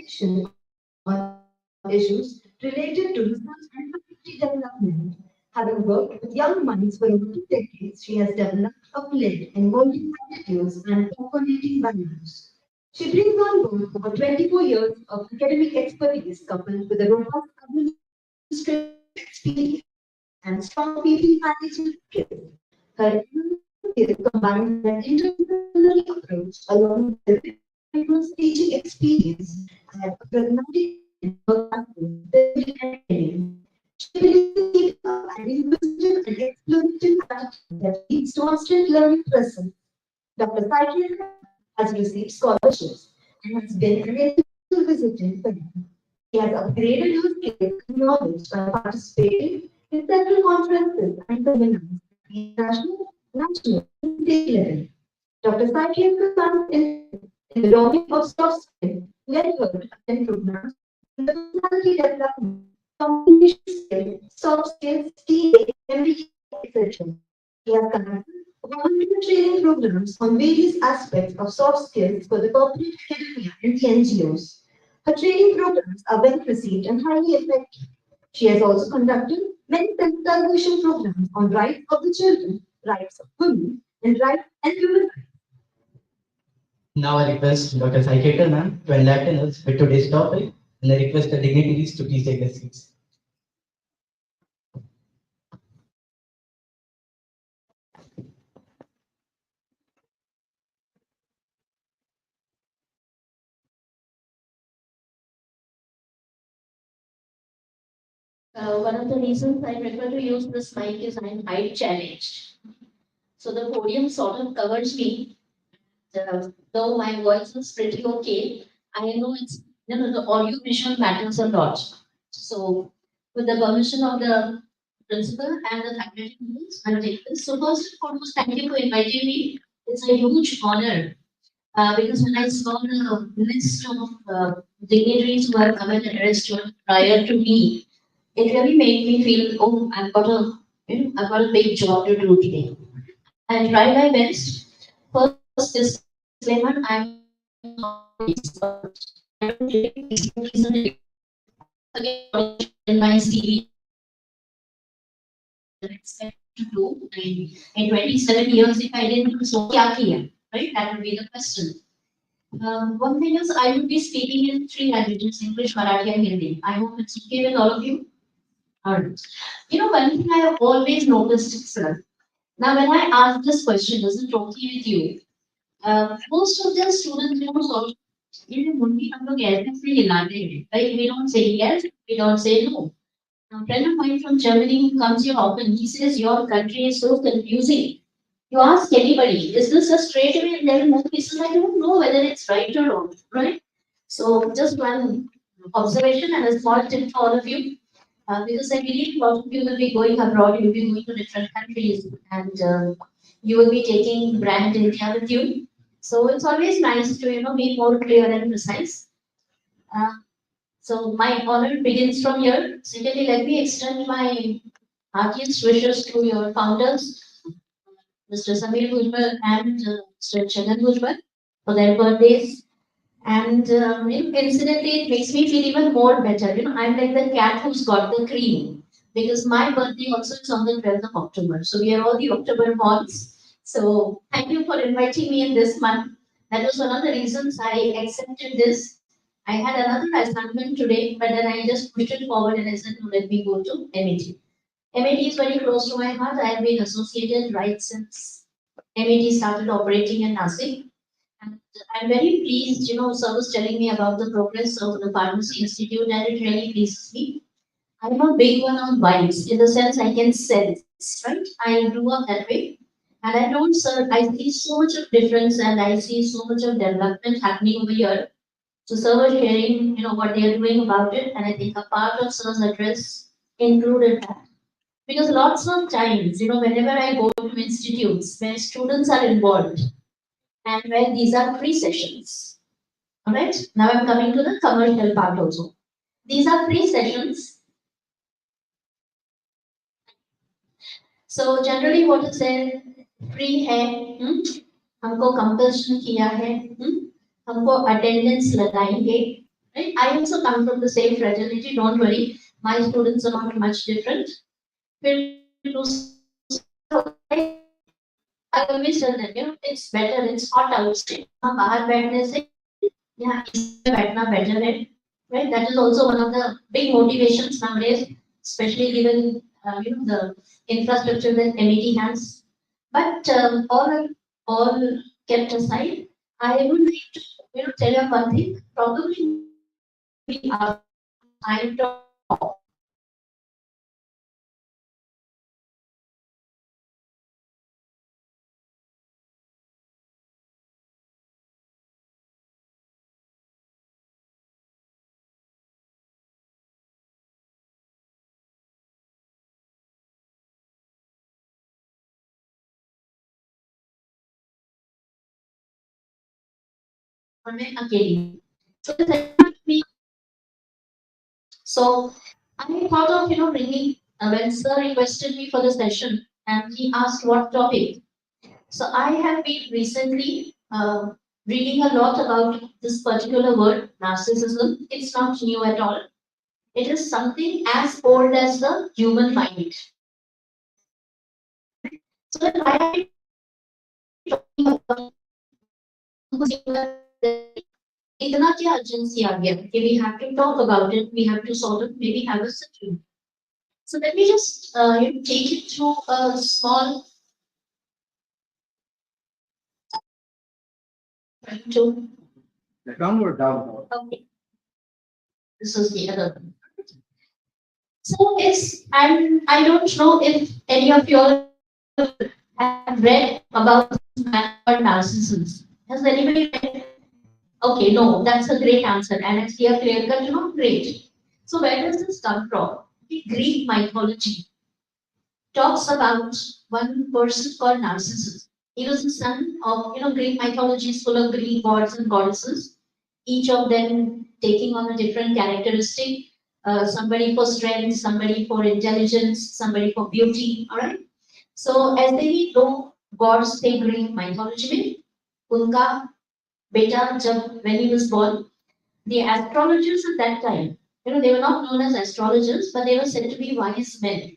attention on issues related to research and community development. Having worked with young minds for over 2 decades, she has developed a blend in molding attitudes and percolating values. She brings on board over 24 years of academic expertise coupled with a robust administrative experience and strong people management skills. Her skills combined with an interdisciplinary approach along with a rigorous teaching experience and a pragmatic approach to her classes, delivery and training. She believes in keeping up an inquisitive and explorative attitude that leads to constant learning process. Dr. Saitya has received scholarships and has been an intellectual visiting fellow. She has upgraded her skills and knowledge by participating in several conferences and seminars at the international, national, and state level. Dr. Saitya's interest in the domain of soft skills led her to attend programs in the personality development, communication skills, soft skills, TA, MBA, etc. He has conducted 100 training programs on various aspects of soft skills for the corporate academia and the NGOs. Her training programs are well received and highly effective. She has also conducted many sensitization programs on rights of the children, rights of women, and rights and human rights. Now I request Dr. Saiketa ma'am to enlighten us with today's topic, and I request the dignitaries to please take their seats. One of the reasons I prefer to use this mic is I'm height challenged. So the podium sort of covers me. Though my voice is pretty okay, I know the audio visual matters a lot. So with the permission of the principal and the faculty members, I'll take this. So first and foremost, thank you for inviting me. It's a huge honor because when I saw the list of dignitaries who have come and addressed prior to me, it really made me feel, oh, I've got a big job to do today. I'll try my best. First disclaimer, I'm not again in my CV expect to do in 27 years if I didn't do so kya kiya, right? That would be the question. One thing is I will be speaking in three languages, English, Marathi, and Hindi. I hope it's okay with all of you. Alright. One thing I have always noticed, sir. Now, when I ask this question, is it okay with you? Most of the students, sort of, only हम लोग ऐसे हिलाते हैं. Like we don't say yes, we don't say no. A friend of mine from Germany who comes here often, he says your country is so confusing. You ask anybody, is this a straight away? And then most people I don't know whether it's right or wrong, right? So just one observation and a small tip for all of you. Because I believe a lot of you will be going abroad, you'll be going to different countries, and you will be taking brand India with you. So it's always nice to be more clear and precise. Uh, so my honor begins from here. Secondly, let me extend my heartiest wishes to your founders, Mr. Samir Bhujbal and Mr. Chandan Bhujbal, for their birthdays. And incidentally, it makes me feel even more better. I'm like the cat who's got the cream because my birthday also is on the 12th of October. So we are all the October moms. So thank you for inviting me in this month. That was one of the reasons I accepted this. I had another assignment today, but then I just pushed it forward and I said, no, let me go to MET. MET is very close to my heart. I have been associated right since MET started operating in Nasik. And I'm very pleased, sir was telling me about the progress of the Pharmacy Institute, and it really pleases me. I'm a big one on vibes, in the sense I can sense, right? I grew up that way. And I don't, sir, I see so much of difference and I see so much of development happening over here. So sir was sharing, what they are doing about it, and I think a part of sir's address included that. Because lots of times, whenever I go to institutes where students are involved, and where these are free sessions. All right. Now I'm coming to the commercial part also. These are free sessions. So generally what is there? Free है, हमको compulsion किया है, हमको attendance लगाएंगे, Right? I also come from the same fraternity. Don't worry, my students are not much different. I always tell them, it's better, it's hot outside. बाहर बैठने से यहाँ इसमें बैठना better है. Right? That is also one of the big motivations nowadays, especially given the infrastructure that MET has. But all kept aside, I would like to tell you one thing. Probably we are time to मैं अकेली. So me. So I thought of bringing when Sir requested me for the session and he asked what topic. So I have been recently reading a lot about this particular word, narcissism. It's not new at all. It is something as old as the human mind. So then why are we talking about इतना क्या urgency आ गया कि we have to talk about it, we have to sort of maybe have a session. So let me just take you through a small to Downward, downward. okay. This is the other one. So I don't know if any of you all have read about this man called Narcissus. Has anybody read? Okay, no, that's a great answer. And it's clear cut, great. So where does this come from? The Greek mythology talks about one person called Narcissus. He was the son of, Greek mythology is full of Greek gods and goddesses, each of them taking on a different characteristic. Somebody for strength, somebody for intelligence, somebody for beauty. All right. So as they know, gods थे Greek mythology में, उनका बेटा जब when he was born, the astrologers at that time, they were not known as astrologers, but they were said to be wise men.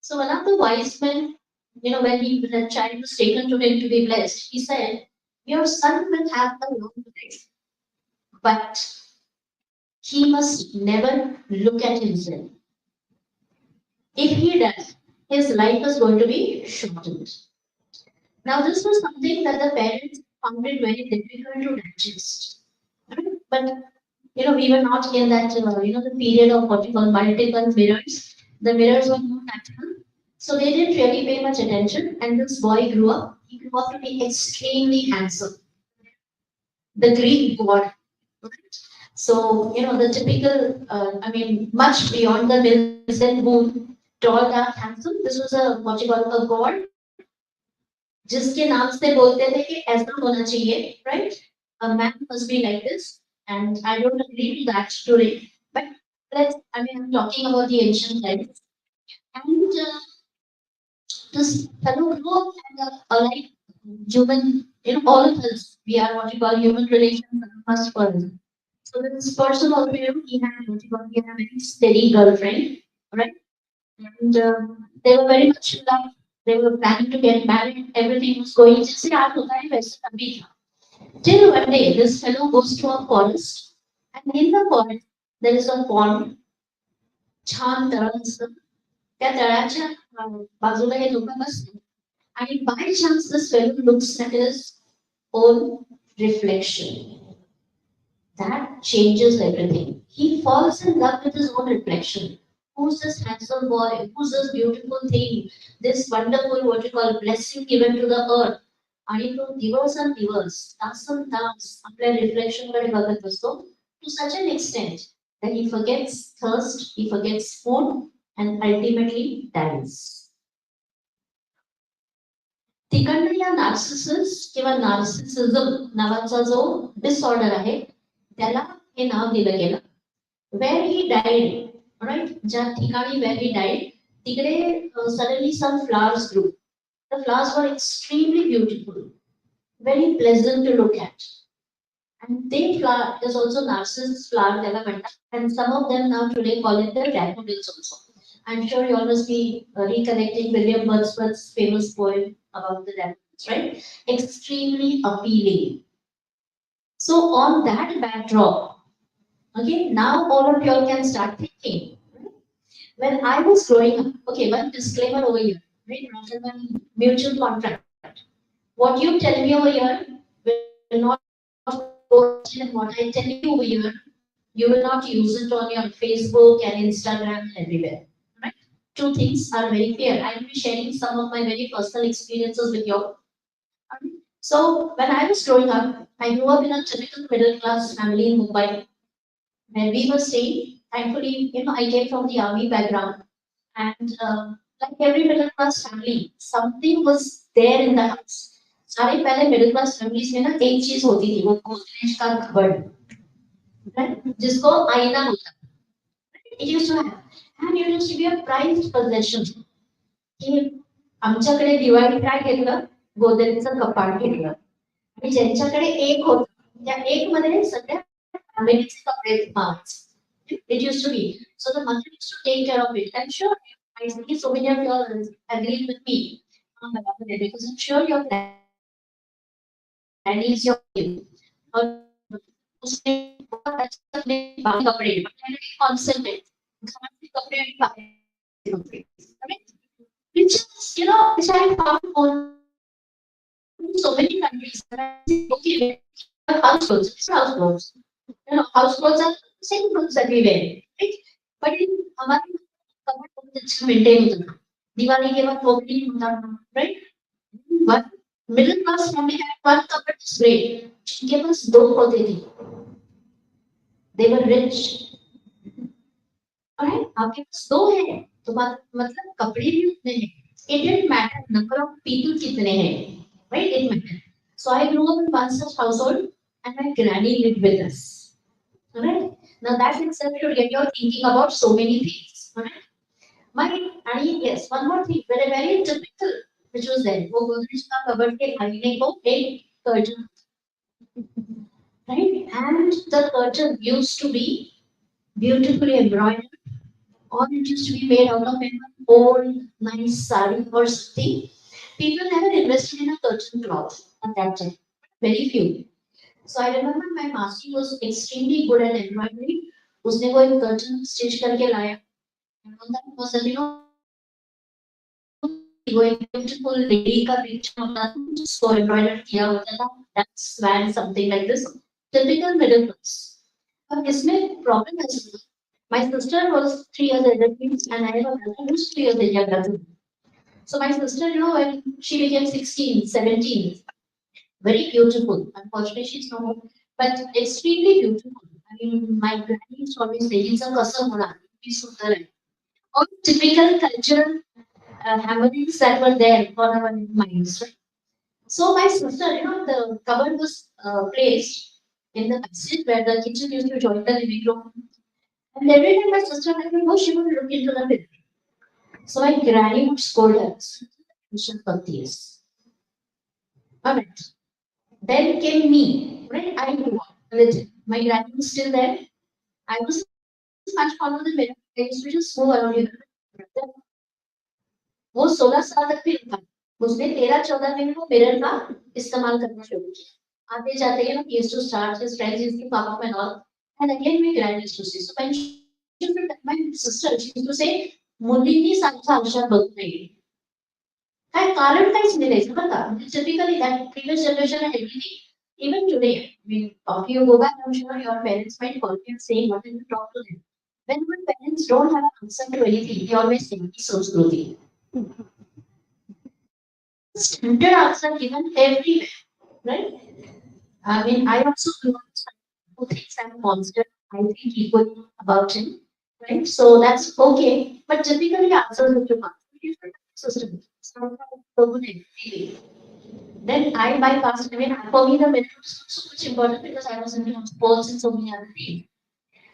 So one of the wise men, when the child was taken to him to be blessed, he said, "Your son will have a long life, but he must never look at himself. If he does, his life is going to be shortened." Now, this was something that the parents found it very difficult to digest. But we were not in that the period of what you call multiple mirrors. The mirrors were not actual. So they didn't really pay much attention. And this boy grew up. He grew up to be extremely handsome. The Greek god. So, the typical, much beyond the Milton who tall, dark, handsome. This was a what you call a god. जिसके नाम से बोलते थे कि ऐसा होना चाहिए, right? A man must be like this, and I don't agree with that today. But I'm talking about the ancient times, and this fellow grew up and like human, all of us, we are what you call human relations must first. So this person also, he had what you call, he had a very steady girlfriend, right? And they were very much in love. They were planning to get married. Everything was going just till one day, this fellow goes to a forest, and in the forest there is a pond. छान तळं असतं. त्या तळ्याच्या बाजूला हे लोक बसले. आणि by chance this fellow looks at his own reflection. That changes everything. He falls in love with his own reflection. Who's this handsome boy? Who's this beautiful thing? This wonderful, what you call, blessing given to the earth. आणि तो दिवस तास आपल्या reflection कडे बघत असतो to such an extent that he forgets thirst, he forgets food, and ultimately dies. तिकडनं या नार्सिसिस किंवा नार्सिसिझम नावाचा जो डिसऑर्डर आहे त्याला हे नाव दिलं गेलं. Where he died, right? ज्या ठिकाणी where he died, तिकडे suddenly some flowers grew. The flowers were extremely beautiful, very pleasant to look at. And they flower is also narcissus flower development. And some of them now today call it the daffodils also. I'm sure you all must be recollecting William Wordsworth's famous poem about the daffodils, right? Extremely appealing. So on that backdrop, okay, now all of you all can start thinking. When I was growing up, okay, one disclaimer over here, right? Rather than mutual contract. What you tell me over here will not go and what I tell you over here, you will not use it on your Facebook and Instagram and everywhere. Right? Two things are very clear. I will be sharing some of my very personal experiences with you. So when I was growing up, I grew up in a typical middle class family in Mumbai where we were staying. Thankfully, I came from the army background, and like every middle class family, something was there in the house. सारे पहले middle class families में ना एक चीज होती थी वो गोदरेज का कबर्ड जिसको आईना होता it used to have and it used to be a prized possession की आमच्याकडे दिवाळी काय घेतलं गोदरेजचं कपाट घेतलं आणि ज्यांच्याकडे एक होतं त्या एक मध्ये सगळ्या फॅमिलीचे कपडे मावायचे it used to be so the mother used to take care of it I'm sure I see so many of you all agree with me because I'm sure your and is your और उसने बहुत अच्छा अपने बाकी कपड़े concentrate घर के कपड़े and बाकी कपड़े which is which I found on so many countries okay house clothes house clothes are same clothes that we wear right but in हमारे कपड़े बहुत अच्छा मेंटेन होता था दिवाली के बाद वो भी होता था right but middle class family had one cupboard is great. जिनके पास दो होते थे. They were rich. Alright, आपके पास दो हैं तो मतलब कपड़े भी उतने हैं. It didn't matter number of people कितने हैं. Right, it mattered. So I grew up in one such household and my granny lived with us. Alright, now that itself should get your thinking about so many things. Alright, my and yes, one more thing, very typical which was there. वो गोदरेज का cupboard के आईने को एक curtain right? And the curtain used to be beautifully embroidered, or it used to be made out of an old, nice sari or something. People never invested in a curtain cloth at that time, very few. So I remember my master was extremely good at embroidery. उसने वो एक curtain stitch करके लाया. And on that was वो एक beautiful lady का picture होता था जिसको embroidered किया होता था. That's why something like this. Typical middle class. अब इसमें problem ऐसा था. My sister was 3 years older than me, and I have a brother who's 3 years younger than me. So my sister, when she became 16, 17, very beautiful. Unfortunately, she's no more, but extremely beautiful. I mean, my granny used to always say, "It's a kasam hona, be sundar hai." All typical cultural happenings that were there for our minds. Right? So my sister, the cupboard was placed in the passage where the kitchen used to join the living room. And every time my sister had to go, she would look into the mirror. So my granny would scold her. Tuition करती है. Alright. Then came me. Right? I grew up. Legit. My granny was still there. I was much fonder than mirror. I used to just move around here. वो 16 साल तक भी था उसने 13-14 में वो मिरर का इस्तेमाल करना शुरू किया आते जाते he used to start his friends used to come up and all and again my granny used to say so when she would my sister she used to say मुलींनी सारखं औषध बघ नाही काय कारण काहीच नाही द्यायचं बरं का typically that previous generation and everything even today I mean if you go back I'm sure your parents might call you and say what did you talk to them when your parents don't have an answer to anything they always say संस्कृती standard answer given everywhere, right? I mean, I also do who thinks I'm a monster. I think equally about him, right? So that's okay. But typically answers which you answer system. Then I bypassed. I mean, for me, the method was so much important because I was into sports and so many other things.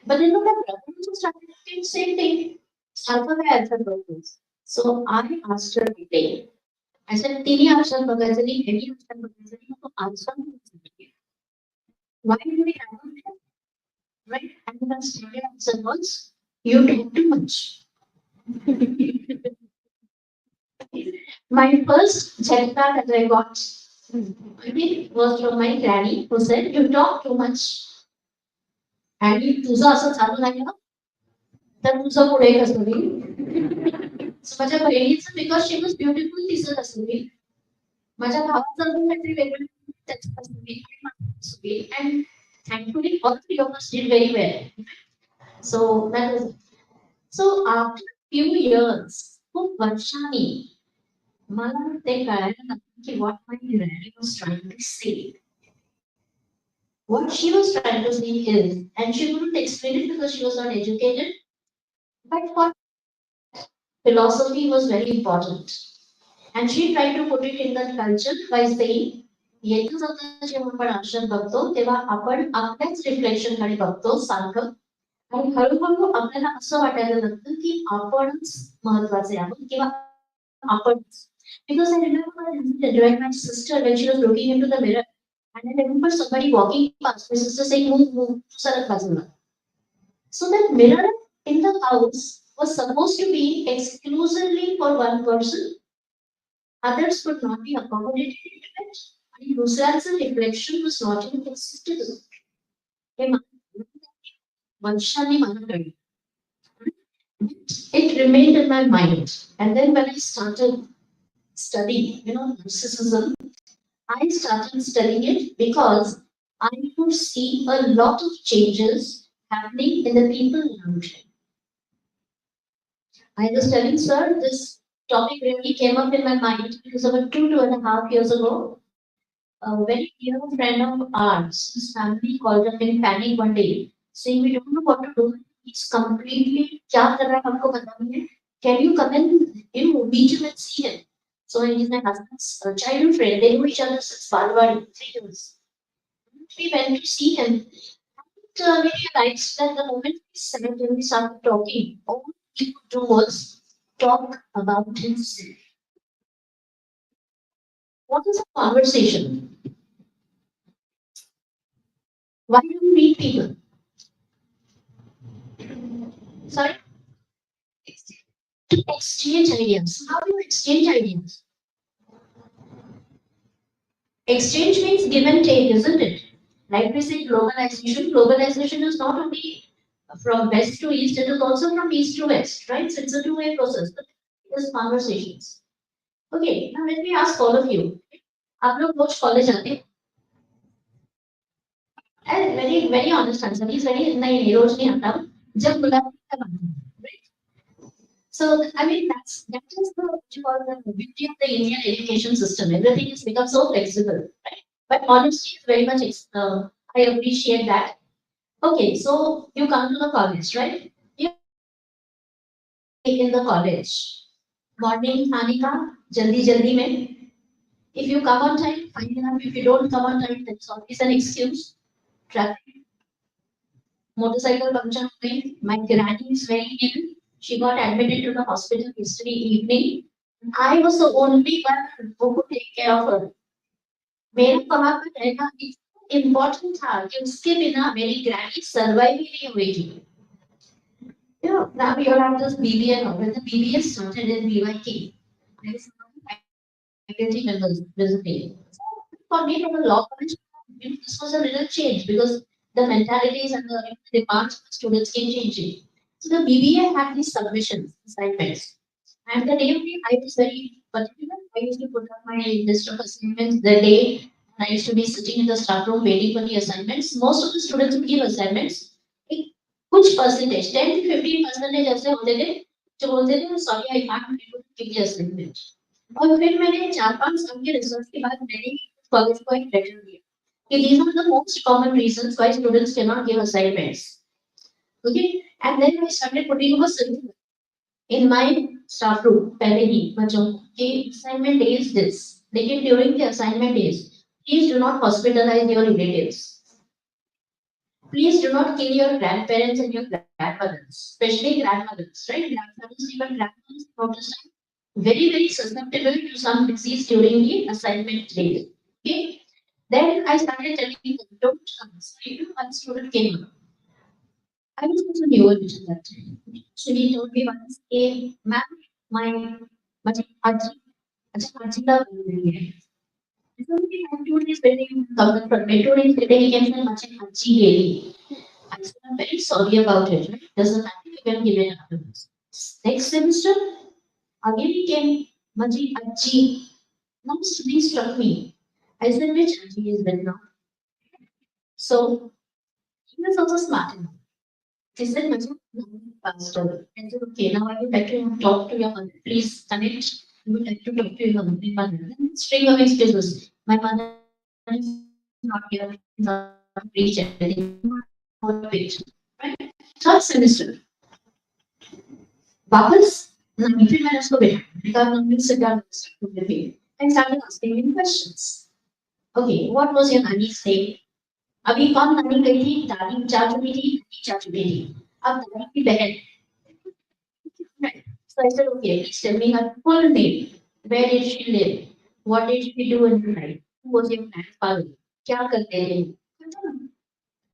But then my brother also started doing the same thing. Alpha answer those. So I asked her to play. I said, "Tini option बघायचं नाही, any option बघायचं नाही, मग तो answer Why do we have it? Right? And the standard answer was, you talk too much. My first jetpack that I got, it was from my granny who said, you talk too much. आणि तुझं असं चालू नाही ना तर तुझं पुढे कसं होईल. So माझ्या बहिणीचं बिकॉज शी वॉज ब्युटिफुल दिसत असेल, माझ्या भावाचं पण काहीतरी वेगळं त्याचं असेल, and thankfully all three of us did very well. So that was so after few years, खूप वर्षांनी मला ते कळायला लागलं की what my granny was trying to say. What she was trying to say is, and she couldn't explain it because she was not educated, but what philosophy was very important. And she tried to put it in the culture by saying, येतं जातं जेव्हा आपण आरशात बघतो तेव्हा आपण आपल्याच reflection कडे बघतो सारखं, आणि हळूहळू आपल्याला असं वाटायला लागतं की आपणच महत्वाचे आहोत किंवा आपणच. Because I remember my husband, my sister, when she was looking into the mirror, and I remember somebody walking past, my sister saying, move, move, sarat bazula. So that mirror in the house was supposed to be exclusively for one person. Others could not be accommodated into it. And दुसऱ्याचं reflection was not even considered. हे वर्षांनी मला कळलं. It remained in my mind. And then when I started studying, narcissism, I started studying it because I could see a lot of changes happening in the people around me. I was telling sir, this topic really came up in my mind because about 2.5 years ago, a very dear friend of ours, his family called up in panic one day, saying, we don't know what to do. He's completely, क्या कर रहा है हमको पता नहीं है. Can you come and meet him and see him? So he's my husband's childhood friend. They know each other since Balwadi, 3 years. We went to see him. And we realized that the moment we sat and we started talking, all he could do was talk about himself. What is a conversation? Why do we meet people? Sorry? To exchange ideas. How do you exchange ideas? Exchange means give and take, isn't it? Like we say, globalization. Globalization is not only from west to east, it is also from east to west, right? So it's a two-way process. But it is conversations. Okay, now let me ask all of you. आप लोग रोज college आते हैं? And very honest answer is very नहीं रोज नहीं आता हूँ. जब बुलाते हैं तब आता हूँ. So I mean that is the what you call the beauty of the Indian education system. Everything has become so flexible, right? But honesty is very much. I appreciate that. Okay, so you come to the college, right? You in the college. Morning खाने का जल्दी जल्दी में. If you come on time, fine enough. If you don't come on time, that's always an excuse. Traffic. Motorcycle puncture. My granny is very ill. She got admitted to the hospital yesterday evening. I was the only one who could take care of her. मेरा वहां पर रहना इतना important था कि उसके बिना मेरी ग्रैनी सर्वाइव ही नहीं हुई थी. Now we all have this BBA now. When the BBA started in BYK, I was faculty members visiting. For me, from a law college, this was a little change because the mentalities and the demands of the students came changing. So the BBA had these submissions, assignments. And the day I was very particular. I used to put up my list of assignments the day, and I used to be sitting in the staff room waiting for the assignments. Most of the students would give assignments. कुछ percentage, 10 to 15% ऐसे होते थे जो बोलते थे sorry I can't give you assignment. और फिर मैंने 4-5 साल के रिसर्च के बाद मैंने कॉलेज को एक लेटर दिया कि these are the most common reasons why students cannot give assignments. Okay, and then I started putting up a circular in my staff room पहले ही बच्चों के assignment day is this. लेकिन during the assignment days, please do not hospitalize your relatives. Please do not kill your grandparents and your grandmothers, especially grandmothers, right? Grandmothers, even grandmothers, notice very susceptible to some disease during the assignment day. Okay. Then I started telling them, don't come. So one student came up. I was also newer to that time. So he told me once, hey, ma'am, my मुझे आज अच्छा आज का नहीं है so we have 2 days waiting government permit 2 days later he can say much achi daily I said I'm very sorry about it right? Doesn't matter you can give it afterwards next semester again he came much achi now study struck me I said which achi is well now so he was also smart enough he said much pastor I said okay now I would like to talk to your mother please connect I would like to talk to your mother then string of excuses my mother is not here not reach anything wait right third semester वापस 90 minutes को बैठा I sit down with me and started asking him questions okay what was your nanny's name अभी कौन नानी गई थी दादी जा चुकी थी दादी जा चुकी थी अब दादी की बहन right so I said okay please tell me her full name where did she live what did she do in her life who was your grandfather क्या करते थे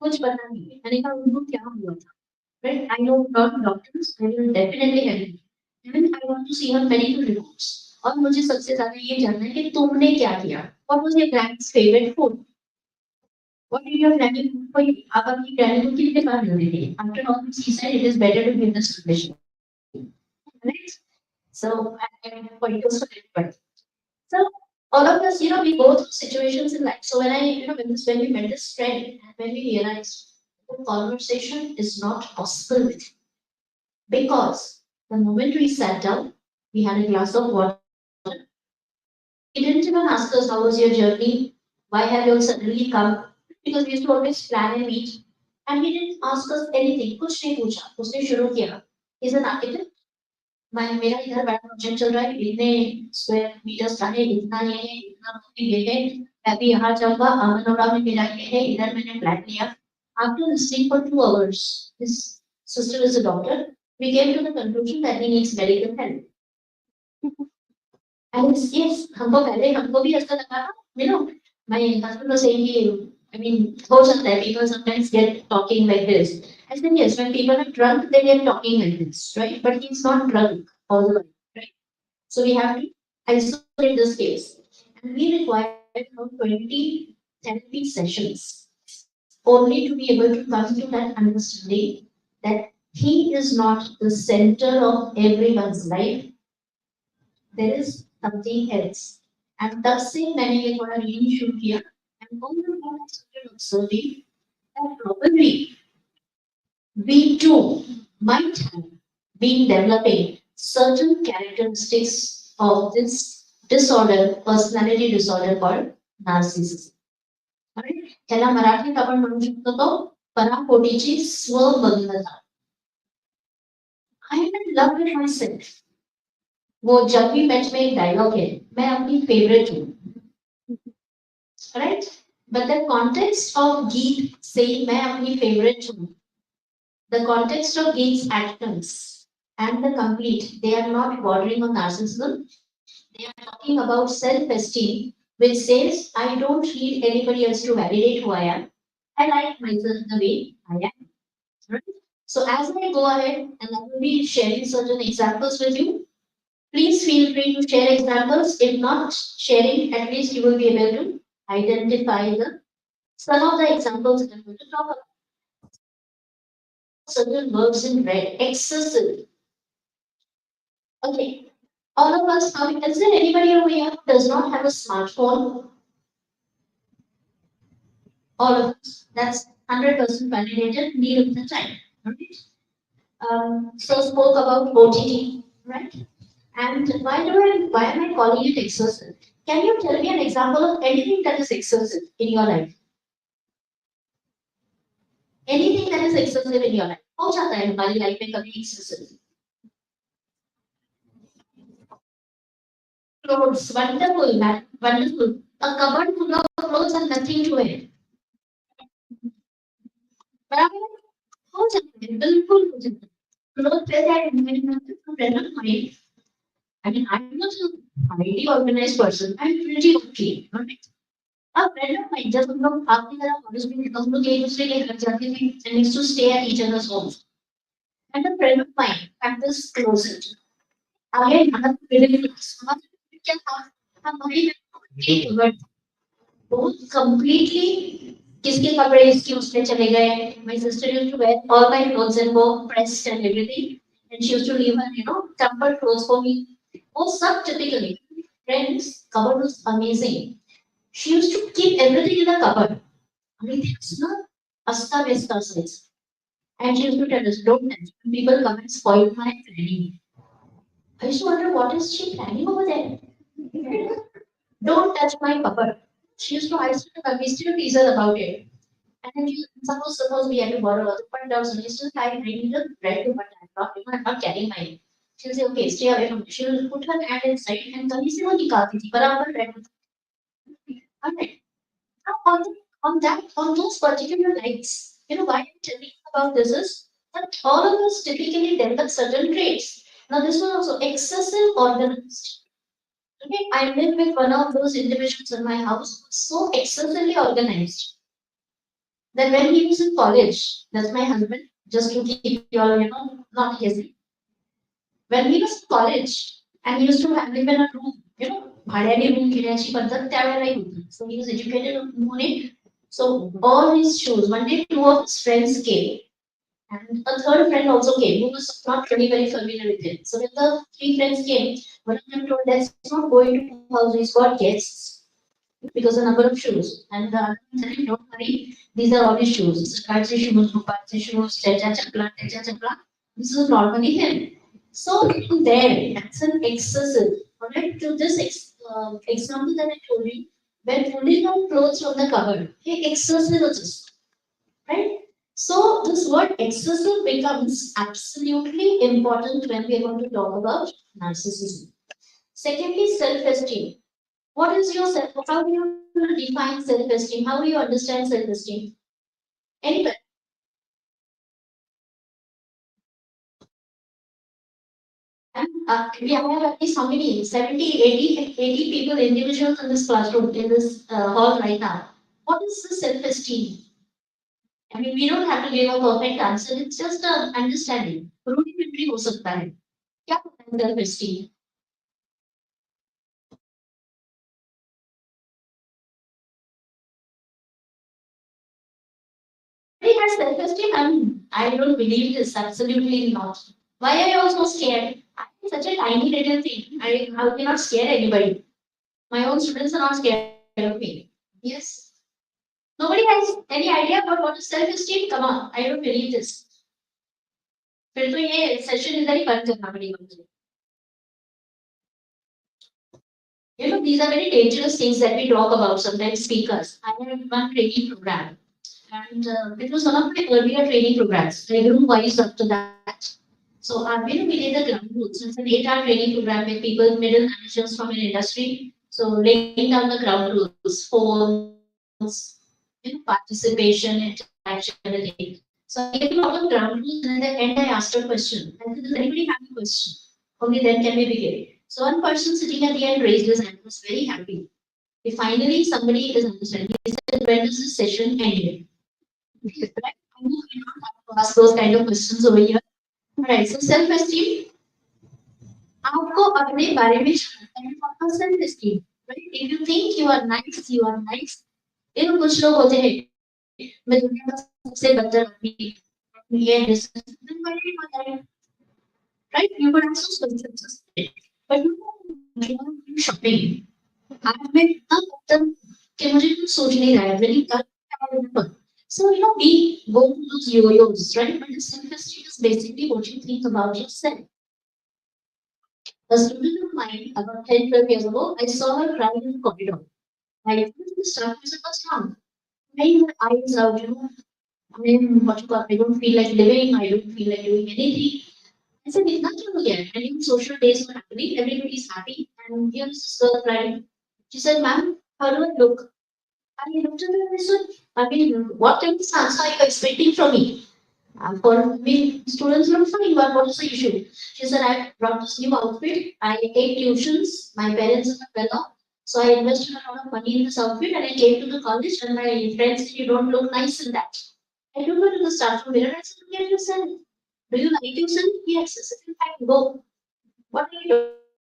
कुछ पता नहीं है मैंने कहा उनको क्या हुआ था right I know not doctors I will definitely help you and I want to see her medical reports और मुझे सबसे ज्यादा ये जानना है कि तुमने क्या किया what was your grand's favorite food what did your granny cook for you आप अपनी granny को कितने बार मिलते थे after all this he said it is better to give this submission right so I am quite close to everybody so all of us, we go through situations in life. So when when we met this friend and when we realized the conversation is not possible with him because the moment we sat down, we had a glass of water. He didn't even ask us how was your journey, why have you all suddenly come, because we used to always plan and meet, and he didn't ask us anything. कुछ नहीं पूछा, उसने शुरू किया. He's an architect. मेरा इधर बड़ा project चल रहा है इतने स्क्वायर मीटर्स का है इतना ये है इतना ये है मैं भी यहाँ जाऊंगा अमनोरा में मेरा ये है इधर मैंने फ्लैट लिया after listening for 2 hours his sister is a doctor we came to the conclusion that he needs medical help and yes हमको भी ऐसा लगा my husband was saying I mean हो सकता है people sometimes get talking like this I said, yes, when people are drunk, they get talking like this, right? But he's not drunk all the time, right? So we have to isolate this case. And we require around 20 therapy sessions only to be able to come to that understanding that he is not the center of everyone's life. There is something else. And तब से मैंने ये थोड़ा reading शुरू किया. And all the time I started observing that probably we too might have been developing certain characteristics of this disorder, personality disorder called narcissism. Alright? त्याला मराठीत आपण म्हणू शकतो तो पराकोटीची स्वबंधता. I am in love with myself. वो जब भी match में एक डायलॉग है मैं अपनी फेवरेट हूँ. Right? But the context of गीत saying मैं अपनी फेवरेट हूँ the context of Gates' actions and the complete, they are not bordering on narcissism. They are talking about self-esteem, which says, I don't need anybody else to validate who I am. I like myself the way I am. Right? So as I go ahead and I will be sharing certain examples with you, please feel free to share examples. If not sharing, at least you will be able to identify some of the examples that I'm going to talk about. Certain verbs in red, excessive. Okay, all of us, is there anybody over here who does not have a smartphone? All of us. That's 100% validated need of the time. Right? So spoke about OTT, right? And why am I calling it excessive? Can you tell me an example of anything that is excessive in your life? Anything that is excessive in your life? हो जाता है हमारी life में कभी excessive. Clothes, wonderful, man, wonderful. A cupboard full of clothes and nothing to wear. बराबर है? हो जाता है, बिल्कुल हो जाता है. Clothes पे है, मेरे friend of mine. I mean, I'm not a highly organized person. I'm pretty okay. Right? A friend of mine, जब हम लोग आपकी तरह कॉलेज में थे, तो हम लोग एक दूसरे के घर जाते थे and used to stay at each other's homes. And a friend of mine at this closet. Again, another really क्या था? हमारी but both completely किसके कपड़े इसके उसमें चले गए. My sister used to wear all my clothes and go pressed and everything. And she used to leave her, tempered clothes for me. Oh, सब typically. Friends, cupboard was amazing. She used to keep everything in the cupboard. Everything was not asta vesta size. And she used to tell us, don't touch. People come and spoil my planning. I used to wonder what is she planning over there? Don't touch my cupboard. She used to, I used to, we still tease her about it. And then suppose we had to borrow the fund down, so she still I need the bread to but I'm not carrying mine. She'll say, okay, stay away from me. She'll put her hand inside and कहीं से वो निकालती थी बराबर bread. Alright. Now on those particular nights, why I'm telling you about this is that all of us typically develop certain traits. Now this was also excessive organized. Okay, I lived with one of those individuals in my house who was so excessively organized that when he was in college, that's my husband, just to keep you all, not guessing. When he was in college and he used to live in a room, भाड्याने room घेण्याची पद्धत त्यावेळेला होती. So he was educated on it. So all his shoes, one day two of his friends came and a third friend also came who was not really very familiar with him. So when the three friends came, one of them told, let's not go into the house, he's got guests because the number of shoes. And the other one said, don't worry, these are all his shoes. Scarce shoes, Rupar's shoes, Teja Chakla. This is normally him. So there, that's an excessive. Alright, to this example that I told you, when pulling out clothes from the cupboard, excessive is right? So this word excessive becomes absolutely important when we are going to talk about narcissism. Secondly, self-esteem. What is your self? How do you define self-esteem? How do you understand self-esteem? Anybody? We have at least how many? 70, 80 people, individuals in this classroom, in this hall right now. What is the self-esteem? I mean, we don't have to give a perfect answer. It's just an understanding. Rudimentary हो सकता है. क्या होता है self-esteem? He has self-esteem. I don't believe this. Absolutely not. Why are you all so scared? I'm such a tiny little thing. I cannot scare anybody. My own students are not scared of me. Yes. Nobody has any idea about what is self-esteem? Come on. I don't believe this. फिर तो ये session इधर ही बंद करना पड़ेगा मुझे. These are very dangerous things that we talk about sometimes speakers. I had one training program. And it was one of my earlier training programs. I grew wise up to that. So we did the ground rules. It's an 8-hour training program with people, middle managers from an industry. So laying down the ground rules, phones, participation, interaction, everything. So I gave all the ground rules and at the end I asked a question. I said, does anybody have a question? Only then can we begin. So one person sitting at the end raised his hand, was very happy. If finally somebody is understanding, he said, when does this session end? Right? I know we don't have to ask those kind of questions over here. Alright, so self-esteem. आपको अपने बारे में जानना है आपका self-esteem. Right? If you think you are nice, you are nice. कुछ लोग होते हैं मैं दुनिया का सबसे बदतर आदमी ये right? You could ask those questions. But shopping. आप में इतना बदतर कि मुझे कुछ सोच नहीं रहा है. Really, so, we go to those yo-yos, right? But the self-esteem is basically what you think about yourself. A student of mine, about 10, 12 years ago, I saw her crying in the corridor. I went to the staff and said, what's wrong? Crying her eyes out, I don't feel like living, I don't feel like doing anything. I said, it's not true yet. And even social days were happening, everybody's happy, and here's this girl crying. She said, ma'am, how do I look? I looked at her and I said, what kind of answer are you expecting from me? For me, students look fine, but what is the issue? She said, I brought this new outfit. I take tuitions. My parents are well off. So I invested a lot of money in this outfit and I came to the college and my friends said, you don't look nice in that. I took her to the staff room mirror and I said, look at yourself. Do you like yourself? Yes. I said, in fact, go. What are you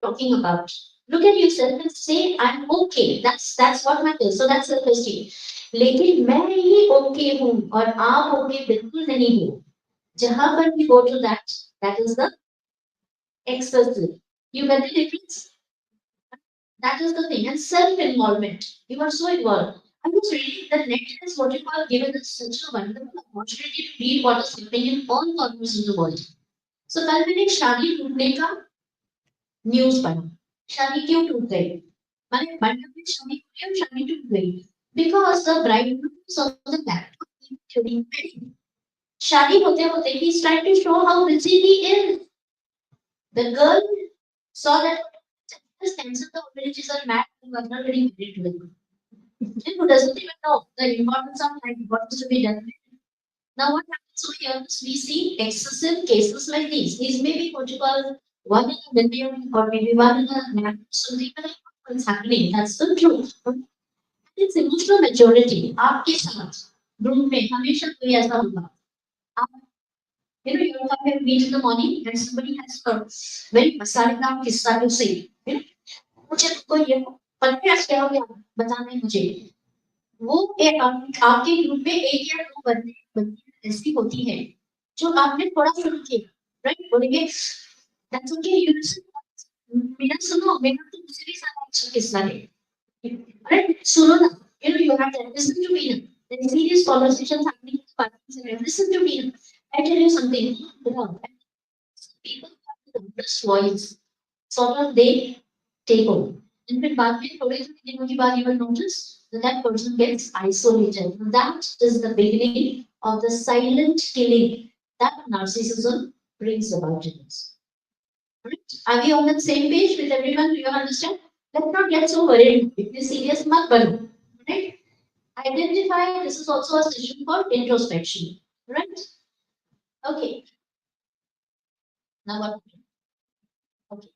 talking about? Look at yourself and say, I'm okay. That's what matters. So that's self-esteem. लेकिन मैं ही okay हूँ और आप okay बिल्कुल नहीं हो. जहाँ पर we go to that is the excessive. You get the difference? That is the thing. And self-involvement. You are so involved. I was reading that net has what you call given us such a wonderful opportunity to read what is happening in all corners of the world. So कल मैंने एक शादी टूटने का news पढ़ा. शादी क्यों टूट गई? माने मंडप में शादी हुई और शादी टूट गई. Because the bridegroom was on the laptop during wedding. शादी होते होते he is trying to show how busy he is. The girl saw that the sense of the villages are mad and was not getting married to him. And who doesn't even know the importance of like what is to be done. Now what happens over here is we see excessive cases like these. These may be what you call one in a million or maybe one in a lakh, something like what's happening. That's the truth. It's emotional maturity. आपके साथ group में हमेशा कोई ऐसा होगा. You know, you'll come and meet in the morning and somebody has a very masala kissa to say. You know, मुझे कोई ये पता है क्या हो गया बताना है मुझे. वो एक आपके ग्रुप में एक या दो बंदी ऐसी होती है जो आपने थोड़ा शुरू किया, राइट? बोलेंगे दैट्स ओके यू मेरा सुनो, मेरा तो मुझे भी सारा अच्छा किस्सा है, राइट? सुनो ना, you know you have to listen to me now. There serious conversations happening with partners and listen to me now. I tell you something, you know, people have the best voice, sort of they take over. And फिर बाद में थोड़े थोड़े दिनों के बाद you will notice that person gets isolated. That is the beginning of the silent killing that narcissism brings about in us. Right? Are we on the same page with everyone? Do you understand? Let's not get so worried. If you're serious, mat bano. Right? Identify. This is also a session for introspection. Right? Okay. Now what? Okay.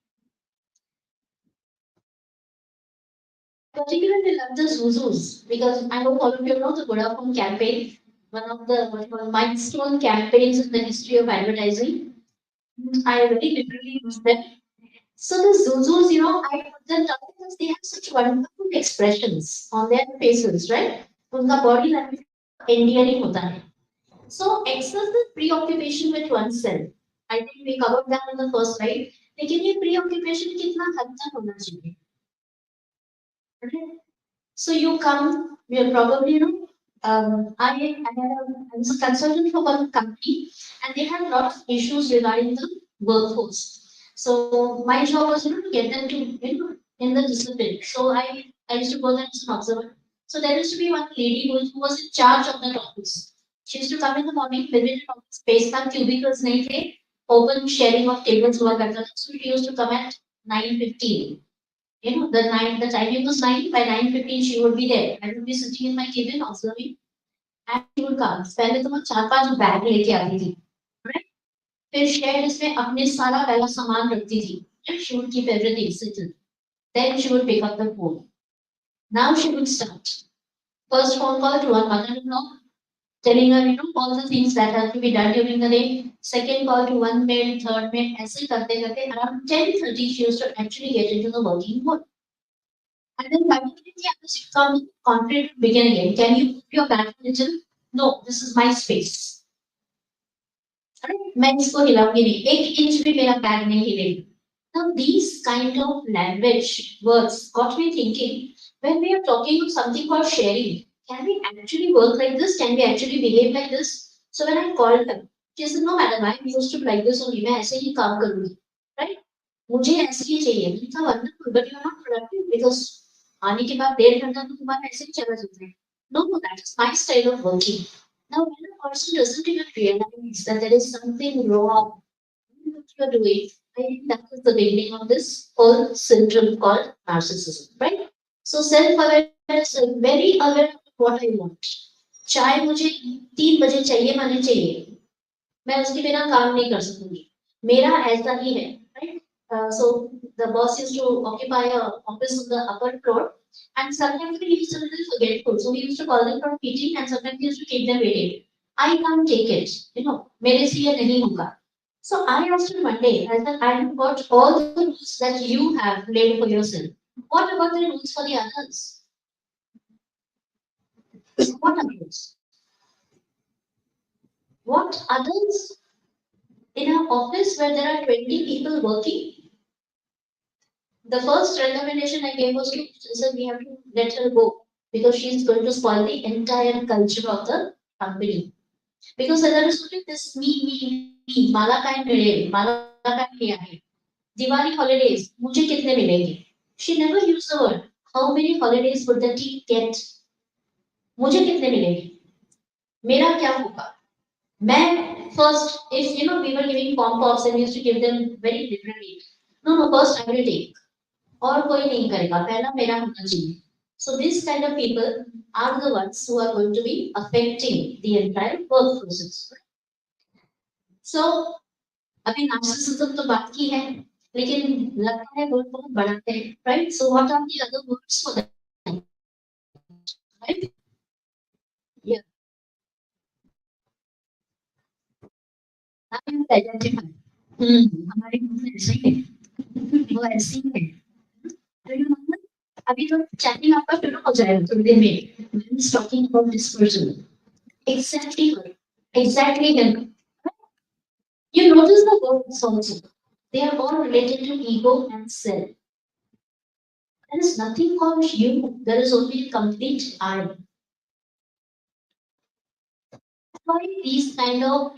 Particularly love the Zuzus because I hope all of you know the Vodafone campaign, one of the milestone campaigns in the history of advertising. I very literally use them. So the Zuzus, you know, I put them down because they have such wonderful expressions on their faces, right? उनका body language endearing होता है. So excessive preoccupation with oneself. I think we covered that in the first slide. लेकिन ये preoccupation कितना हद तक होना चाहिए? So you come, you're probably, you know, I was a consultant for one company and they had a lot of issues regarding the workforce. So my job was, you know, to get them to, you know, in the discipline. So I used to go there as an observer. So there used to be one lady who was in charge of that office. She used to come in the morning, visit the office space, का cubicles नहीं थे, open sharing of tables हुआ करता था. So she used to come at 9:15. You know, the timing was 9, by 9:15 she would be there. I would be sitting in my cabin observing and she would come. पहले तो मैं 4-5 bag लेके आती थी, right? फिर शेड इसमें अपने सारा पहला सामान रखती थी. She would keep everything settled. Then she would pick up the phone. Now she would start. First phone call to her mother-in-law, telling her, you know, all the things that have to be done during the day. Second call to one maid, third maid, ऐसे करते करते around 10:30 she used to actually get into the working mode. And then finally the others come conflict begin again. Can you put your back a little? No, this is my space. मैं इसको हिलाऊंगी नहीं, 1 inch भी मेरा bag नहीं हिलेगा. Now these kind of language words got me thinking, when we are talking of something called sharing, can we actually work like this? Can we actually behave like this? So when I called her, she said, no madam, I'm used to like this only, मैं ऐसे ही काम करूंगी, right? मुझे ऐसे ही चाहिए. मैंने कहा wonderful, but you are not productive because आने के बाद 1.5 घंटा तो तुम्हारा ऐसे ही चला जाता है. No, that is my style of working. Now when a person doesn't even realize that there is something wrong in what you are doing, I think that is the beginning of this whole syndrome called narcissism, right? So self-awareness, like very aware of what I want. चाहे मुझे 3 बजे चाहिए माने चाहिए, मैं उसके बिना काम नहीं कर सकूंगी. मेरा ऐसा ही है, right? So the boss used to occupy a office on the upper floor, and sometimes we used to be a little forgetful. So we used to call them for meeting, and sometimes we used to keep them waiting. I can't take it, मेरे से ये नहीं होगा. So I asked him one day, I said, I have got all the rules that you have laid for yourself. What about the rules for the others? What others? What others in an office where there are 20 people working? The first recommendation I gave was to said we have to let her go because she's going to spoil the entire culture of the company. Because there is only this me, Mala kind of Mala kind of Diwali holidays, मुझे कितने मिलेंगे? She never used the word. How many holidays would the team get? मुझे कितने मिलेंगे? मेरा क्या होगा? मैं first, if we were giving pom pops and we used to give them very liberally. No, first I will take. और कोई नहीं करेगा पहला मेरा होना चाहिए. So these kind of people are the ones who are going to be affecting the entire workforces. So अभी narcissism तो बात की है लेकिन लगता है बहुत बहुत बढ़ाते हैं, right? So what are the other words for that, right? Yeah. I will identify. हमारे मुंह में ऐसे ही है, वो ऐसे ही है. तो you know, अभी तो चैटिंग आपका शुरू हो जाएगा थोड़ी देर में. When is talking about this person. Exactly. Exactly. You notice the words also. They are all related to ego and self. There is nothing called you. There is only complete I. Why these kind of,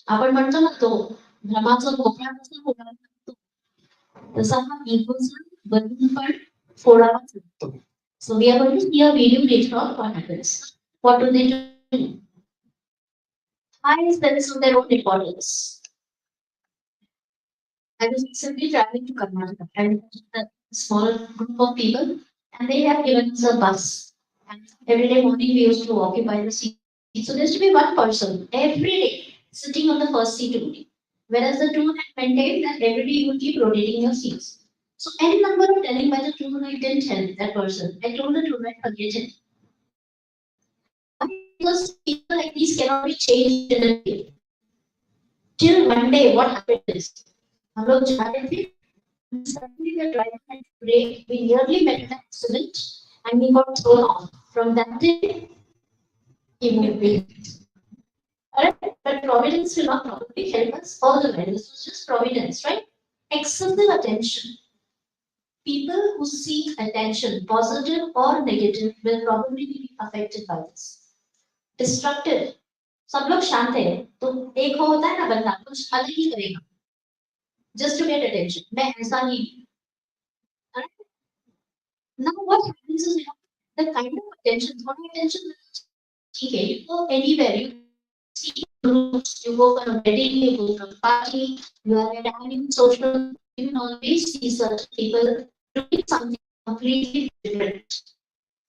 आपण म्हणतो ना तो भ्रमाचा भोपळा कसा फोडावा लागतो तसा हा इगोचा balloon पण फोडावाच लागतो. So we are going to see a video later on what happens. What do they do? High sense of their own importance. I was recently traveling to Karnataka and a small group of people, and they have given us a bus. And every day morning we used to occupy the seat. So there used to be one person every day sitting on the first seat only. Whereas the tour had maintained that every day you would keep rotating your seats. So any number of telling by the tour guide didn't help that person. I told the tour guide, forget it. Why? Because people like these cannot be changed in a day. Till one day, what happened is, हम लोग जा रहे थे, suddenly the driver had brake. We nearly met an accident and we got thrown off. From that day, he moved me. Alright, but providence will not probably help us all the way. This was just providence, right? Excessive attention. People who seek attention, positive or negative, will probably be affected by this. Destructive. सब लोग शांत हैं, तो एक होता है ना बंदा कुछ अलग ही करेगा. Just to get attention. मैं ऐसा ही. Now what happens is the kind of attention, what attention, okay, you go anywhere, you see groups, you go for a wedding, you go to a party, you are at any social, you will always see such people doing something completely different.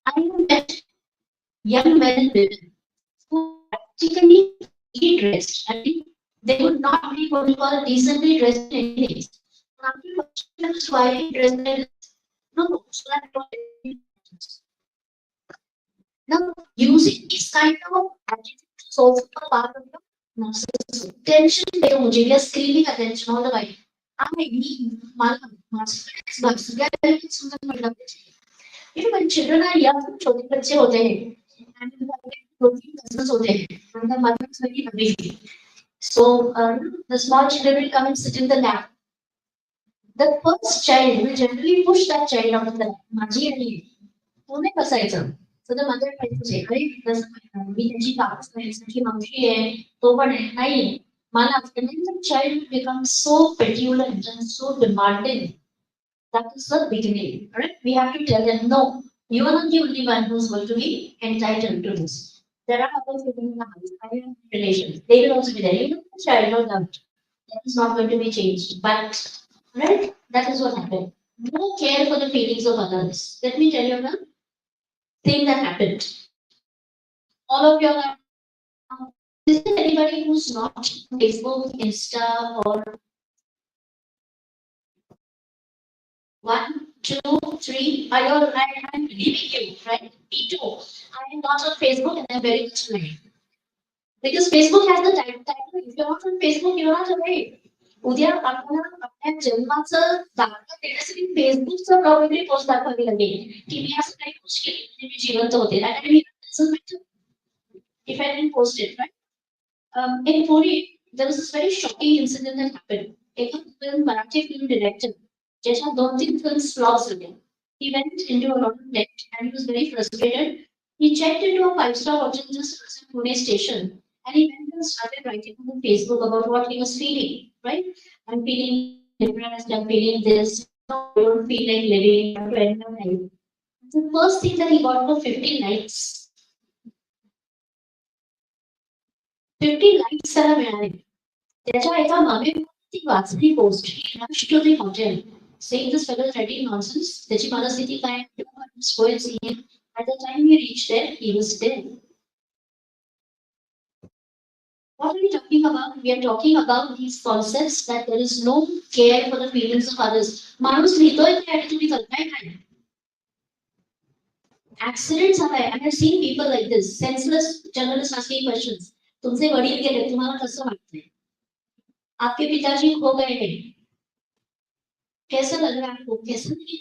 I have met young men and women who practically eat dressed. I mean, they would not be what we call decently dressed in any days. After why dressed no, so that now using this kind of attitude is also a part of your narcissism. Tension पे मुझे क्या screaming attention all the way. I need when children are young, छोटे बच्चे होते हैं, and cousins होते हैं, and the mother is very busy. So the small children will come and sit in the lap. The first child will generally push that child out of the lap. माझी आणि तुम्ही बसायचं. So the mother tries to say, अरे मी त्याची कापूस करण्यासाठी मावशी आहे, तो पण आहे. नाही, मला and then the child will become so petulant and so demanding. That is the beginning, right? We have to tell them, no, you are not the only one who's going to be entitled to this. There are others living in the house, I have relations. They will also be there. You know, the child, no doubt. That is not going to be changed. But, right? That is what happened. No care for the feelings of others. Let me tell you one thing that happened. All of you are. Is there anybody who's not Facebook, Insta, or 1, 2, 3. I'm leaving you, right? Me too. I am not on Facebook and I'm very much away. Because Facebook has the title. If you're not on Facebook, you're not away. उद्या आपल्याला आपल्या जन्माचं दाखला देण्यासाठी फेसबुकचा problem post दाखवावी लागेल की मी असं काही पोस्ट केली म्हणजे मी जिवंत होते if I didn't post it, right? In Puri, there was this very shocking incident that happened. एक Marathi film director, ज्याच्या 2-3 films flops झाले. He went into a lot of debt and he was very frustrated. He checked into a five-star hotel just outside Pune station and he went and started writing on Facebook about what he was feeling, right? I'm feeling depressed, I'm feeling this, I don't feel like living, I have to end my life. The first thing that he got was 50 likes. 50 likes त्याला मिळाले. त्याच्या एका मागे ती वाचली post he rushed to the hotel saying this fellow is writing nonsense. त्याची मनस्थिती काय at the time he reached there he was dead. What are we talking about? We are talking about these concepts that there is no care for the feelings of others. माणूस लिहितोय काय आणि तुम्ही करताय काय? Accidents झालाय. I have seen people like this, senseless journalists asking questions. तुमचे वडील गेले तुम्हाला कसं वाटतंय? आपके पिताजी खो गए हैं, कैसा लग रहा है आपको? कैसा नहीं?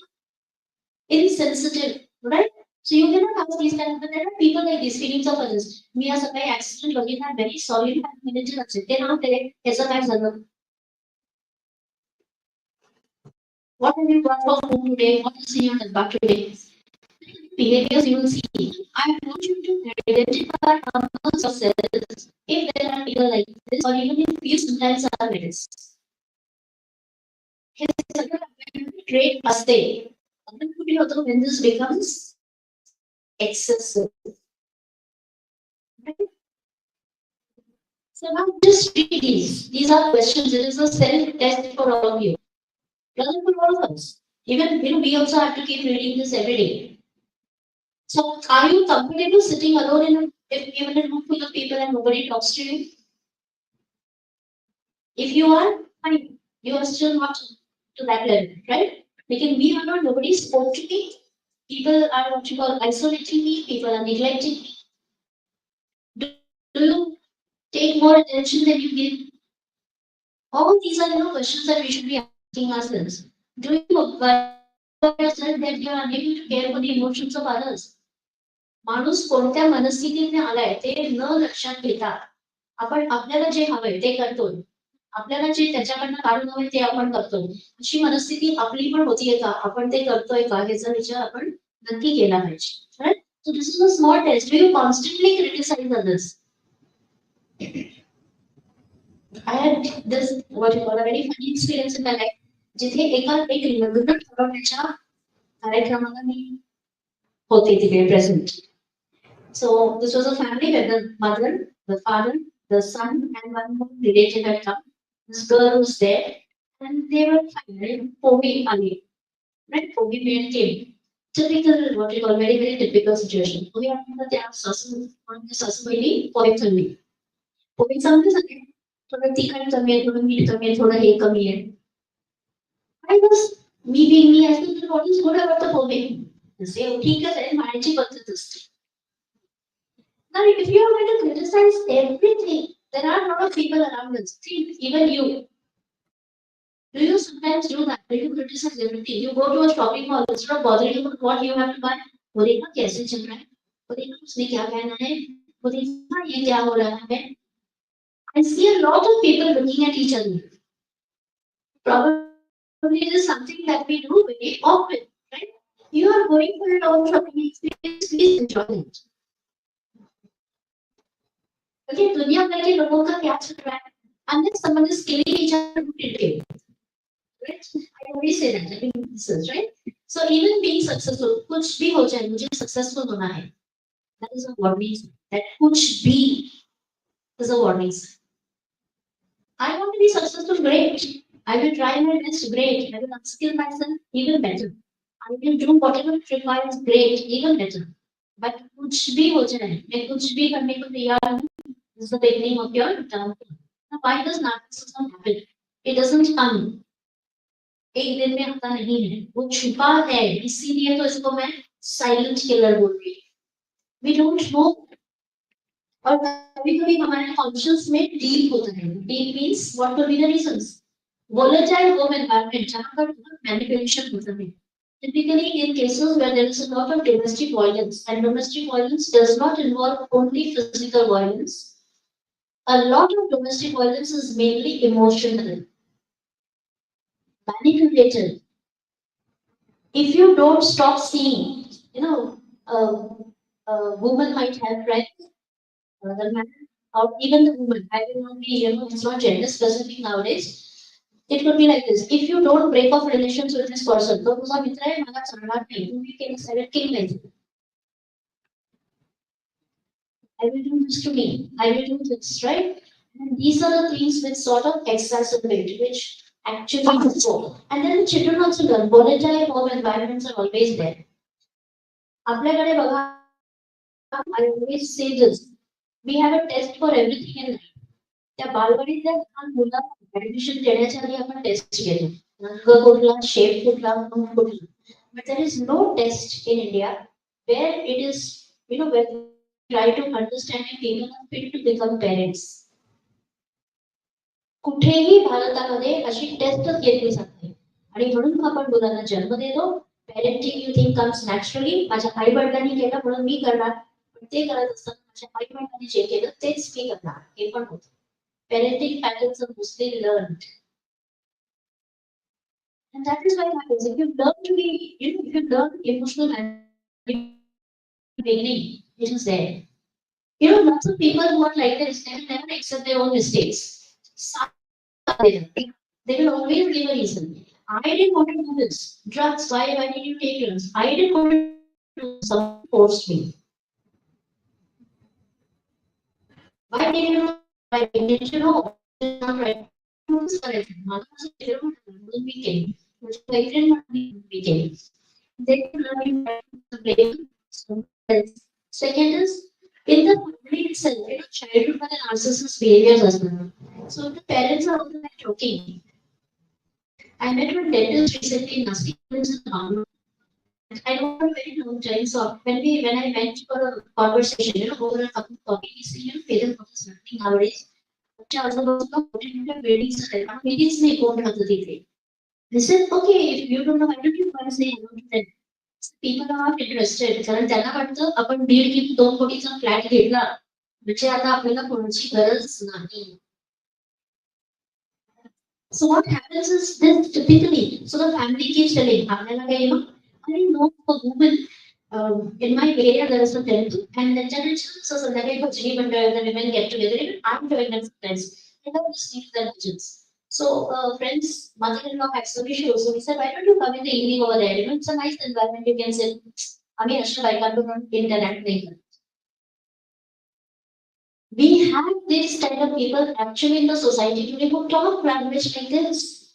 Insensitive, right? So you cannot ask these kind of, but there are people like these feelings of others. मी असं काही accident बघितला very solid 5 minutes लक्षात ते नाव ते त्याचं काय झालं? What have you got for food today? What is in your डब्बा today? Behaviors you will see. I want you to identify amongst yourselves if there are people like this, or even if you sometimes are like this. हे सगळं trait असते. Then कुठे होतं when this becomes excessive. Right? So now just read these. These are questions. It is a self-test for all of you. Doesn't for all of us. Even we also have to keep reading this every day. So are you comfortable sitting alone even in a room full of people and nobody talks to you? If you are, fine. You are still not to that level, right? Because we are not, nobody spoke to me. People are what you call isolating me. People are neglecting me. Do you take more attention than you give? All these are questions that we should be asking ourselves. Do you worry yourself that you are unable to care for the emotions of others? माणूस कोणत्या मनस्थितीने आलाय ते न लक्षात घेता आपण आपल्याला जे हवंय ते करतोय. आपल्याला जे त्याच्याकडनं काढून हवंय ते आपण करतोय. अशी मनस्थिती आपली पण होतीये का? आपण ते करतोय का? याचा विचार आपण नक्की केला पाहिजे. Right? So this is a small test. Do you constantly criticize others? I had this what you call a very funny experience in my life. जिथे एक लग्न ठरवण्याच्या कार्यक्रमाला मी होते तिकडे present. So this was a family where the mother, the father, the son, and one more relative had come. This girl was there, and they were fine. Pogi Ali, right? Pogi man came. Typical, what you call very typical situation. Pogi Ali the sasu, on the sasu really pogi family. Pogi family again. थोडं तिखट कमी आहे, थोडं मीठ कमी आहे, थोडं हे कमी आहे. I was me being me, I said, what is good about the pogi? Say, ठीकच आहे, मानायची पद्धत असते. Now, if you are going to criticize everything, there are a lot of people around us. See, even you. Do you sometimes do that? Do you criticize everything? You go to a shopping mall, instead of bothering about what you have to buy, वो देखना कैसे चल रहा है, वो देखना उसने क्या पहना है, वो देखना ये क्या हो रहा है. I see a lot of people looking at each other. Probably it is something that we do very often, right? You are going for your own shopping experience, please enjoy it. Okay, दुनिया भर के लोगों का क्या चल रहा है? Unless someone is killing each other to kill. Right? I always say that. I think this is right. So even being successful, कुछ भी हो जाए, मुझे successful होना है. That is a warning. That कुछ भी is a warning. I want to be successful, great. I will try my best, great. I will upskill myself, even better. I will do whatever it requires, great, even better. But कुछ भी हो जाए, मैं कुछ भी करने को तैयार हूँ. This is the beginning of your downfall. Now, why does narcissism happen? It doesn't come एक दिन में आता नहीं है, वो छुपा है, इसीलिए तो इसको मैं साइलेंट किलर बोल रही हूँ. We don't know. और कभी कभी हमारे कॉन्शियस में डीप होता है. Deep means what will be the reasons. volatile home environment जहाँ पर manipulation होता है. Typically, in cases where there is a lot of domestic violence, and domestic violence does not involve only physical violence, a lot of domestic violence is mainly emotional, manipulated. If you don't stop seeing, a woman might have friends, the man, or even the woman. I will not be, it's not gender specific nowadays. It could be like this. If you don't break off relations with this person, तो तुझा मित्र है मला चालणार नाही. तुम्ही केलं select केलं नाही. I will do this to me. I will do this, right? And these are the things which sort of exacerbate, which actually go. And then the children also learn. Volatile home environments are always there. आपल्याकडे बघा, I always say this. We have a test for everything in life. त्या बालवाडीतल्या लहान मुलांना admission देण्याच्या आधी आपण test घेतो. रंग कुठला, शेप कुठला, फॉर्म कुठला. But there is no test in India where it is, where we try to understand if people are fit to become parents. कुठेही भारतामध्ये अशी टेस्टच घेतली जाते. आणि म्हणून आपण मुलांना जन्म देतो. Parenting you think comes naturally. माझ्या आई वडिलांनी केलं म्हणून मी करणार. पण ते करत असताना माझ्या आई वडिलांनी जे केलं तेच मी करणार, हे पण होतं. Parenting patterns are mostly learned. And that is why it happens. If you learn to be, if you learn emotional management beginning, it is there. Lots of people who are like this, they will never accept their own mistakes. They will always give a reason. I didn't want to do this. Drugs, why did you take drugs? I didn't want to do this. Someone forced me. Why did you know? Why did you know? It's not right. Rules correct. Mother was a different weekend. Which I didn't weekend. They could learn to play. Second is in the family itself, childhood and narcissist behaviors as well. So the parents are also like joking. I met one dentist recently in Nashik. I don't have a very long time. So when I went for a conversation, over a cup of coffee, he said, parents what is happening nowadays. बच्चा आजूबाजूला मोठे मोठे buildings आहेत. Buildings नाही कोण राहतं तिथे. They said, okay, if you don't know, why don't you come say hello to them? People are not interested. कारण त्यांना वाटतं आपण 1.5 किंवा 2 कोटीचा फ्लॅट घेतला म्हणजे आता आपल्याला कोणाची गरज नाही. So what happens is this typically, so the family keeps telling, आपल्याला काही I know a woman in my area there is a temple and the church, so संध्याकाळी भजनी मंडळ, the women get together. Even I'm doing that sometimes. I love listening to their bhajans. So friends, mother-in-law had some issues, so we said, why don't you come in the evening over there? It's a nice environment. You can sit. I mean, I can't do interact with them. We have this kind of people actually in the society today who talk language like this.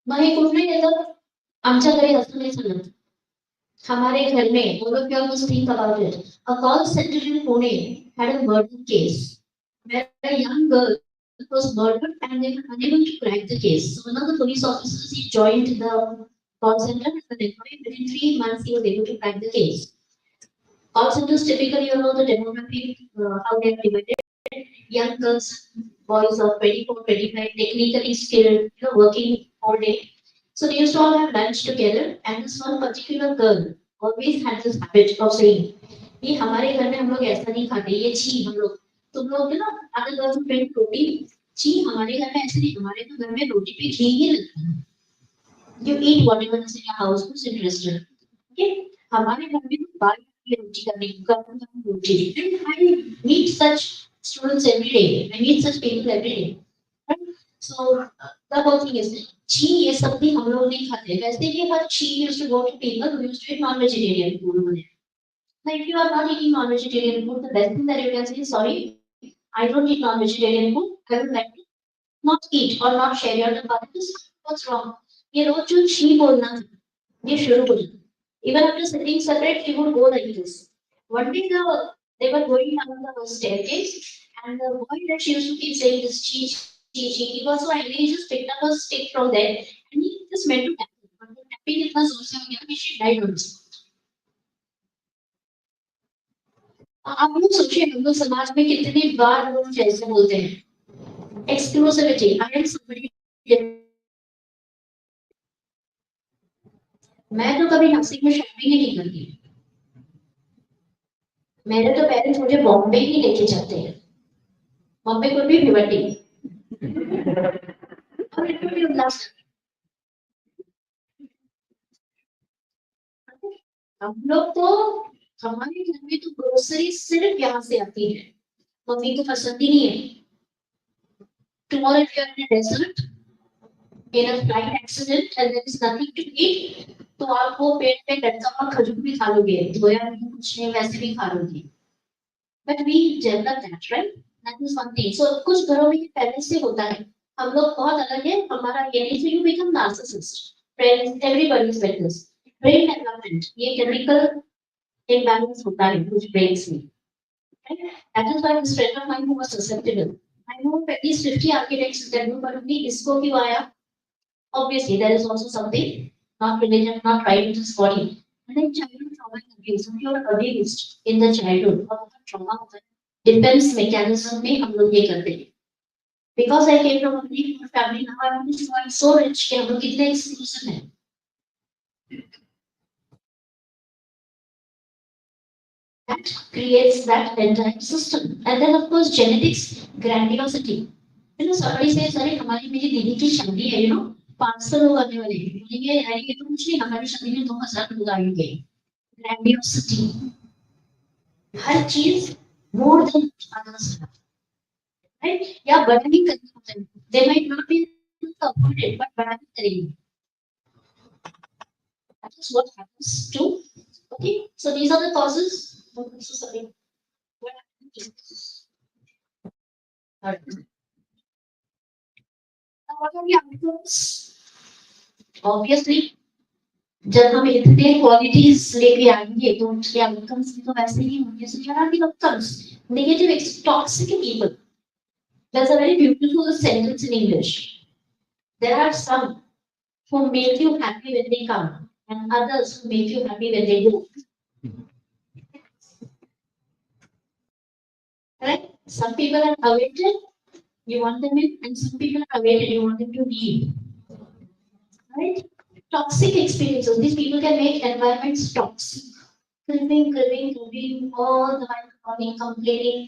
मग हे कुठे येतं? आमच्या घरी असं नाही चालत. हमारे घर में, all of you must think about it. A call center in Pune had a murder case where a young girl was murdered and they were unable to crack the case. So one of the police officers, he joined the call center as an employee. Within 3 months, he was able to crack the case. Call centers typically, the demography, how they are divided. Young girls, boys of 24, 25, technically skilled, working all day. So they used to all have lunch together, and this one particular girl always had this habit of saying, "ये हमारे घर में हम लोग ऐसा नहीं खाते, ये छी हम लोग, तुम लोग अगर गर्ल्स फ्रेंड रोटी, छी हमारे घर में ऐसे नहीं, हमारे तो घर में रोटी पे घी ही लगता है." You eat whatever is in your house, who's interested? Okay, हमारे घर में तो बाल की रोटी करने की रोटी. And I meet such students every day. I meet such people every day. Right? So the whole thing is, ची ये सब भी हम लोग नहीं खाते. वैसे ये हर ची used to go to people who used to eat non-vegetarian food over there. Now, if you are not eating non-vegetarian food, the best thing that you can say is, sorry, I don't eat non-vegetarian food. I would like to not eat or not share your about this. What's wrong? ये रोज जो ची बोलना ये शुरू हो जाता. Even after sitting separate, she would go like this. One day they were going down the staircase, and the boy that she used to keep saying this chi chi chi, he was so angry, he just picked up a stick from there and he was meant to happen. But the tapping इतना जोर से हो गया कि she died on the spot. आप लोग सोचिए हम लोग समाज में कितनी बार लोग जैसे बोलते हैं एक्सक्लूसिविटी आई एम समबडी मैं तो कभी नासिक में शॉपिंग ही नहीं करती मेरे तो पेरेंट्स मुझे बॉम्बे ही लेके जाते हैं बॉम्बे को भी भिवटी और इट भी उल्लास हम लोग तो हमारे घर में तो ग्रोसरी सिर्फ यहाँ से आती है मम्मी को पसंद ही नहीं है tomorrow if you are in a desert in a flight accident and there is nothing to eat तो आप वो पेड़ पे लटका हुआ खजूर भी खा लोगे धोया नहीं कुछ नहीं वैसे भी खा लोगे but we develop that right that is one thing so कुछ घरों में ये पहले से होता है हम लोग बहुत अलग है हमारा ये नहीं so you become narcissist friends everybody is like this brain development ये chemical imbalance होता है कुछ brains में right that is why this friend of mine who was susceptible I know at least 50 architects that do but only इसको क्यों आया obviously there is also something not religion not right with his body and then childhood trauma and abuse if you are abused in the childhood और बहुत trauma होता है defense mechanism में हम लोग ये करते हैं because I came from a very poor family now I am so rich कि हम लोग कितने exclusive हैं that creates that entire system. And then, of course, genetics, grandiosity. You know, somebody says, "Sorry, हमारी मेरी दीदी की शादी है, you know, 500 लोग आने वाले हैं." बोलेंगे, "अरे ये तो कुछ नहीं, हमारी शादी में 2000 लोग आएंगे." Grandiosity. हर चीज more than others have. Right? या बड़ा ही करना होता है. They might not be able to afford it, but बड़ा ही करेंगे. That is what happens to. Okay, so these are the causes. Oh, I'm so sorry. What happened? Alright. Now, what are the outcomes? Obviously, जब हम इतने qualities लेके आएंगे तो उसके outcomes भी तो वैसे ही होंगे so here are the outcomes negative toxic people that's a very beautiful sentence in English there are some who make you happy when they come and others who make you happy when they go right some people are awaited you want them in and some people are awaited you want them to leave right toxic experiences these people can make environments toxic cribbing all the while complaining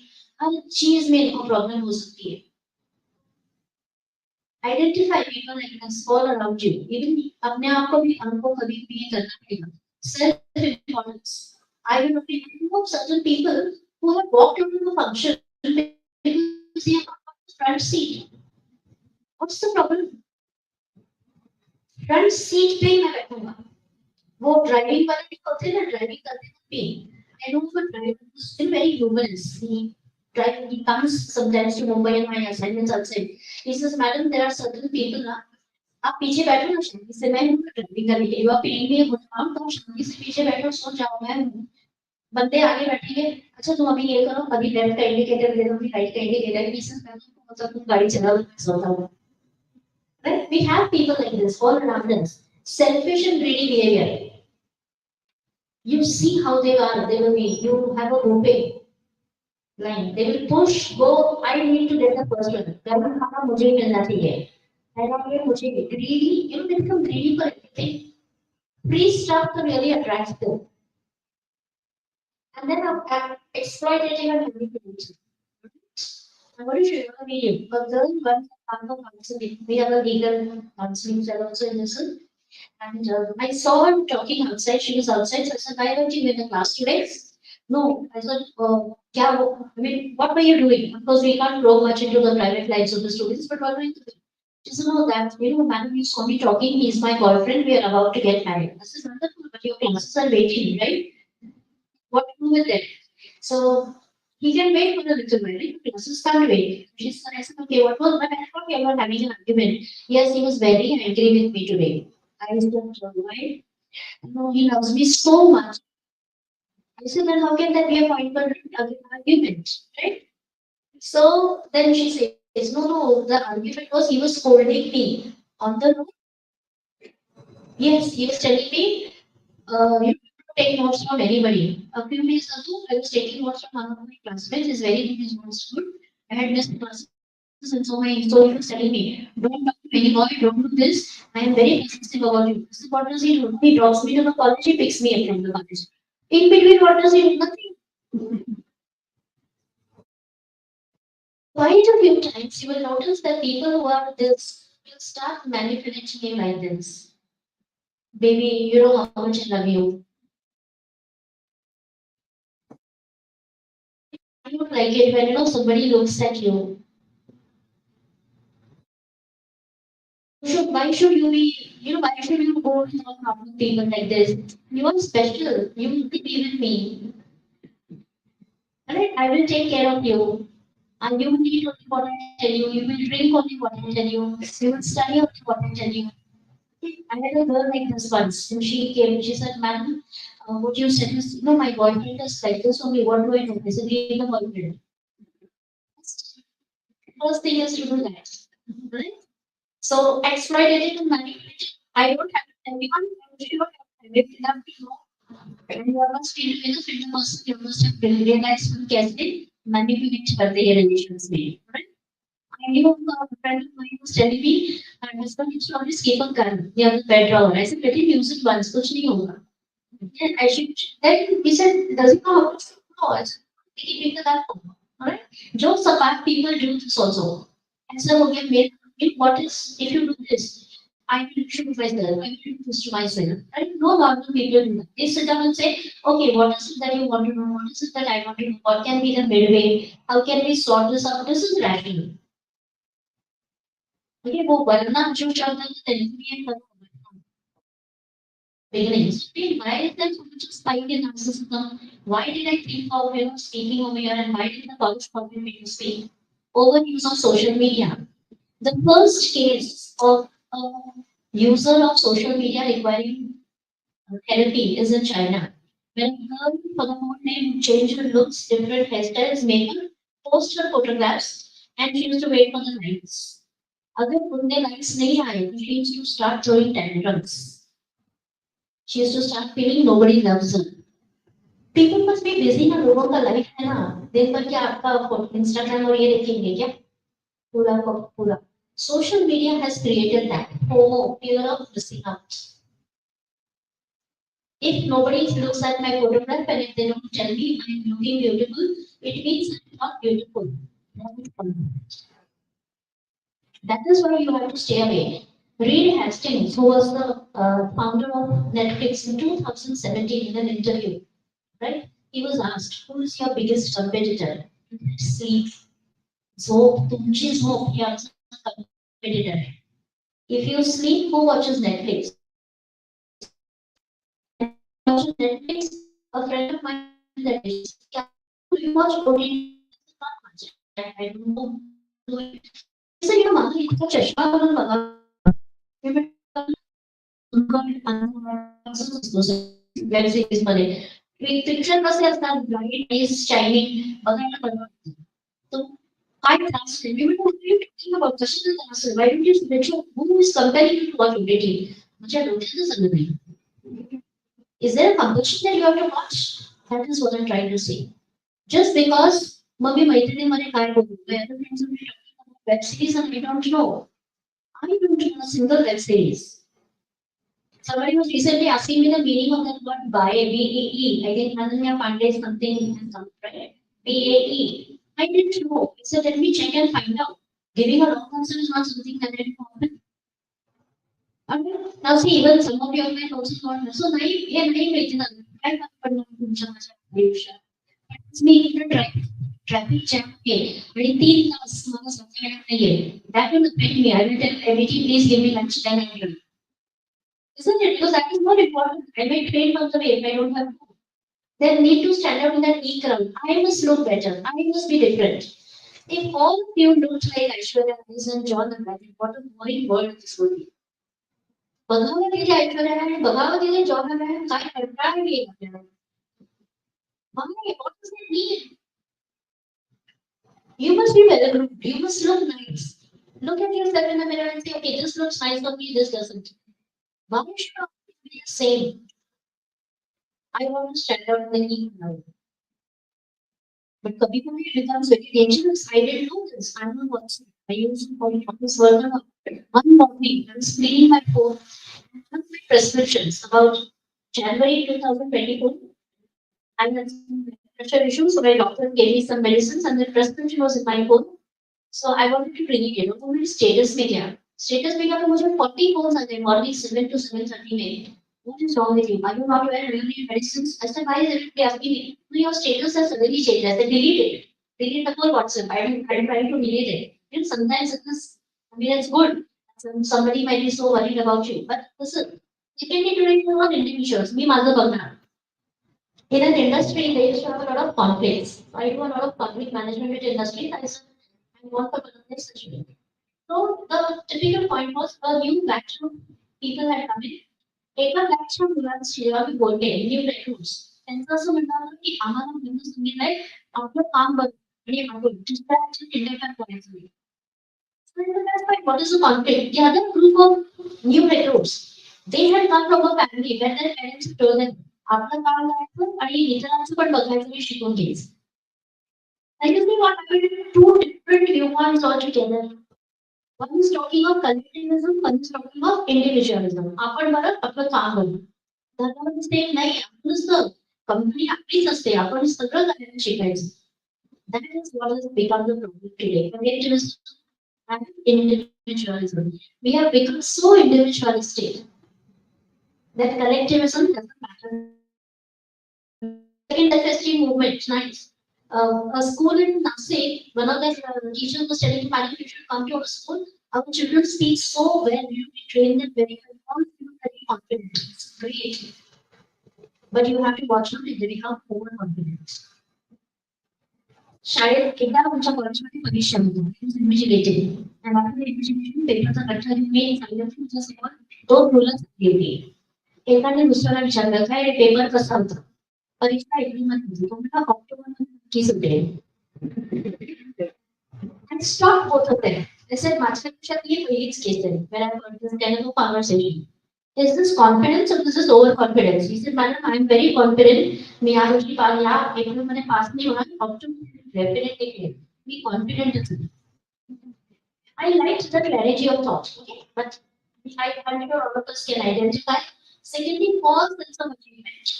हर चीज में इनको problem हो सकती है identify people like this all around you even अपने आप को भी हमको कभी भी ये करना पड़ेगा self importance I will know certain people who have walked into the function because they have front seat what's the problem front seat पे मैं बैठूंगा वो ड्राइविंग वाले भी होते हैं ना ड्राइविंग करते हैं I know for drivers still very humorous he comes sometimes to Mumbai and my assignments outside he says madam there are certain people ना आप पीछे बैठो ना शांति से मैं ड्राइविंग करने के लिए आप पीछे में हो जाओ तो शांति से पीछे बैठो सो जाओ मैं बंदे आगे बैठेंगे अच्छा तुम अभी ये करो अभी लेफ्ट का इंडिकेटर दे दो अभी राइट का इंडिकेटर he says मैं तो मतलब तुम गाड़ी चला लो मैं सोता हूँ right we have people like this all around us selfish and greedy behavior you see how they are they will be you have a roping line they will push go I need to get the first one गर्म खाना मुझे ही मिलना चाहिए ऐसा ये मुझे greedy you know they become greedy for everything free stuff to really attract them and then exploitative and manipulative I'm going to show you a video but then one counseling we have a legal counseling cell also in this one. And I saw her talking outside. She was outside. So I said, "Why don't you in the class today?" No, I said, I mean, what were you doing?" Of course, we can't go much into the private lives of the students, but what were you doing? She said, "No, that madam, you saw me talking. He's my boyfriend. We are about to get married." I said, "Wonderful, but your classes are waiting, right? What to do with it?" So he can wait for a little while. Right? Classes can't wait. She said, "I said, okay, what was? But I thought we were having an argument." Yes, he was very angry with me today. I said, "Why?" No, he loves me so much. I said, "Then how can that be a point for argument, right?" So then she says, "No, no, the argument was he was scolding me on the road." Yes, he was telling me, you don't take notes from anybody. A few days ago, I was taking notes from one of my classmates. His very good, his notes good. I had missed classes, and so he was telling me, don't talk to any boy, don't do this. I am very possessive about you. So what does he do? He drops me to the college, he picks me up from the college. In between, what does he do? Nothing. Quite a few times, you will notice that people who are this will start manipulating you like this. Baby, you know how much I love you. I don't like it when somebody looks at you. Why should you be, why should you go and talk to people like this? You are special. You will be with me. Alright, I will take care of you. And you will eat only what I tell you. You will drink only what I tell you. You will study only what I tell you. I had a girl like this once, and she came. She said, "Madam, what you said is, my boyfriend is like this only. What do I do?" I said, "Leave the boyfriend." First thing is to do that. Right? So exploitative and manipulative. I don't have everyone. You don't have if you have to know. And you must feel the person. You must have realized कि कैसे manipulate करते हैं relations में. Right? I knew a friend of mine was telling me, my husband used to always keep a gun near the bed drawer. I said, let him use it once, कुछ नहीं होगा. Then I should. Then he said, does he know how to shoot? No, I said, keeping the gun. Alright? जो सपाट people do this also. ऐसा हो गया मेरे what is if you do this? I will shoot myself. I will do this to myself. And no normal people do that. They sit down and say, okay, what is it that you want to know? What is it that I want to know? What can be the midway? How can we sort this out? This is rational. Okay, वो वरना जो शब्द है तेलुगु में करो beginnings. Why is there so much spike in narcissism? Why did I think of speaking over here and why did the college problem make me speak? Overuse of social media. The first case of a user of social media requiring therapy is in China. When a girl for the whole day changed her looks, different hairstyles, makeup, post her photographs, and she used to wait for the likes. अगर उनने likes नहीं आए, she used to start throwing tantrums. She used to start feeling nobody loves her. People must be busy ना लोगों का life है ना दिन भर क्या आपका इंस्टाग्राम और ये देखेंगे क्या पूरा का पूरा social media has created that FOMO fear of missing out. If nobody looks at my photograph and if they don't tell me I'm looking beautiful, it means I'm not beautiful. That is why you have to stay away. Reed Hastings, who was the founder of Netflix in 2017 in an interview, right? He was asked, who is your biggest competitor? Sleep. So, तुमची झोप हे आमचं competitor. If you sleep, who watches Netflix? Watches Netflix. A friend of mine that is, yeah, you watch OTT? Not much. I don't know. So, मागे इतका चष्मा घालून बघा. Web series मध्ये picture कसे असतात ब्राईट इज शायनिंग बघायला बरं वाटतं. तो काय त्रास आहे मी म्हणतो talking about कशाचा त्रास आहे why don't you let your who is comparing you to what you did माझ्या डोक्यातच आलं नाही. Is there a compulsion that you have to watch? That is what I'm trying to say. Just because मग मी मैत्रिणीमध्ये काय बोलतोय other friends are talking about web series and I don't know. I don't know a single web series. Somebody was recently asking me the meaning of that word BAE, B-E-E. I think Ananya Pandey something and some right? B-A-E. I didn't know. So let me check and find out. Giving a wrong answer is not something that I common. Now see, even some of your men also thought, so naive, yeah, naive waiting on I have not It's me in the traffic jam. Okay, very thin that will affect me. I will tell everything, please give me lunch, then I will. Isn't it? Because that is more important. I may train from the way if I don't have food. Then need to stand out in that e crowd. I must look better. I must be different. If all of you look like Aishwarya Rai and John the Baptist, what a boring world this would be. बघावं गेले ऐश्वर्या राय बघावं गेले job राय काय कंटाळा येईल आपल्याला. Why? What does that mean? You must be well groomed. You must look nice. Look at yourself in the mirror and say, okay, this looks nice on me, this doesn't. Why should I be the same? I want to stand out in the heat now. But Kabhi Kabhi it becomes very dangerous. I didn't know this. I'm not watching. I used to call office worker. One morning, I was cleaning my phone and one of my prescriptions about January 2024. I had some pressure issues, so my doctor gave me some medicines and the prescription was in my phone. So I wanted to read it, तो मेरे status में गया. Status में गया तो मुझे 40 calls आ गए morning 7 to 7:30 में. What is wrong with you? Are you not aware of your medicines? I said, why is everybody asking me? No, your status has suddenly changed. I said, delete it. Delete the whole WhatsApp. I'm trying to delete it. You know, sometimes it's, I mean, it's good. Somebody might be so worried about you. But listen, you can need to write your own individuals. Me, mother, Bangna. In an industry, they used to have a lot of conflicts. I do a lot of conflict management with industry. I said, I want to this situation. So the typical point was a new batch of people had come in. एक बार batch में बुला शिवा भी बोलते हैं new recruits त्यांचं असं म्हणणं होतं की आम्हाला म्हणून सांगितलंय आपलं काम बघ आणि आपण डिस्ट्रॅक्शन इंडिकेटर करायचं नाही. So that's why what is the conflict? The other group of new recruits, they had come from a family where their parents told them आपलं काम करायचं आणि इतरांचं पण बघायचं मी शिकून घ्यायचं. And you see what happened? Two different viewpoints altogether. One is talking of collectivism, one is talking of individualism. आपण बरं आपलं काम करू. धर्मामध्ये सेम नाही आपण नुसतं कंपनी आपलीच असते आपण सगळं करायला शिकायचं. That is what has become the problem today. Collectivism and individualism. We have become so individualistic that collectivism doesn't matter. Second FSG movement, nice. A school in Nasik, one of the teachers was telling me, "Madam, you should come to our school. Our children speak so well. We train them very well. All feel very confident. It's great. But you have to watch out if they become overconfident." शायद एकदा आमच्या कॉलेजमध्ये परीक्षा होती इन्व्हिजिलेटेड आणि आपण इन्व्हिजिलेशन पेपरचा कट्टा मी सांगितलं तुमच्यासमोर दोन मुलं झाली होती एकाने दुसऱ्याला विचारलं काय पेपर कसा होता परीक्षा एप्रिलमध्ये तो म्हटला ऑक्टोबरमध्ये नक्कीच होते and stop both of them. I said, माझ्यापेक्षा ही पहिलीच केस आहे when I heard this kind of a conversation. Is this confidence or this is overconfidence? He said, madam, I am very confident. मी या वर्षी या एप्रिलमध्ये पास नाही होणार October definitely clear. Be confident in it. I liked the clarity of thought. Okay, but I'm sure all of us can identify. Secondly, false sense of achievement.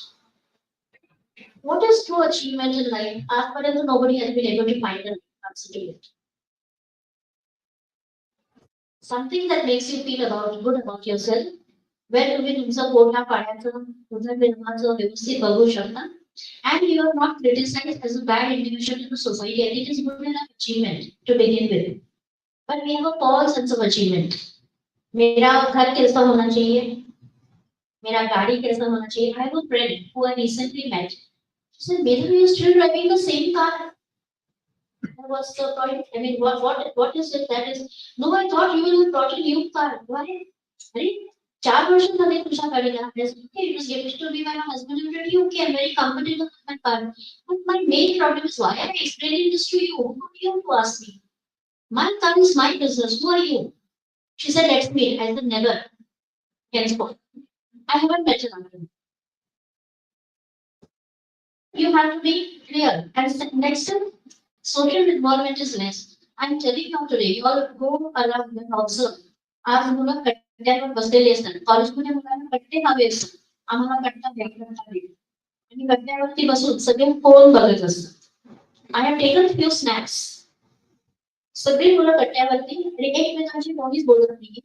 What is true achievement in life? As far as nobody has been able to find an answer to it. Something that makes you feel good about yourself. Where तुम्ही तुमचा पोटा पाण्याचं तुमच्या निर्माचं व्यवस्थित बघू शकता. And you are not criticized as a bad individual in the society. And it is good enough achievement to begin with. But we have a false sense of achievement. मेरा घर कैसा होना चाहिए मेरा गाड़ी कैसा होना चाहिए. I have a friend who I recently met. She said, "Maybe you are still driving the same car." What's the point? I mean, what is it that is? No, I thought you will have brought a new car. Why? Right? 4 वर्ष झाले तुझ्या गाडीला. Okay, it was given to me by my husband. I'm really okay. I'm very comfortable with my car. But my main problem is why am I explaining this to you? Who are you to ask me? My car is my business. Who are you? She said, "Let's meet." I said, "Never." Henceforth, I haven't met an uncle. You have to be clear. And next time, social involvement is less. I'm telling you today, you all go around and observe. आज मुलं कट्ट्यावर बसलेले असतात कॉलेजमध्ये मुलांना कट्टे हवे असतात आम्हाला कट्टा द्या कट्टा द्या आणि कट्ट्यावरती बसून सगळे फोन बघत असतात I have taken few snacks सगळी मुलं कट्ट्यावरती आणि एकमेकांशी कोणीच बोलत नाही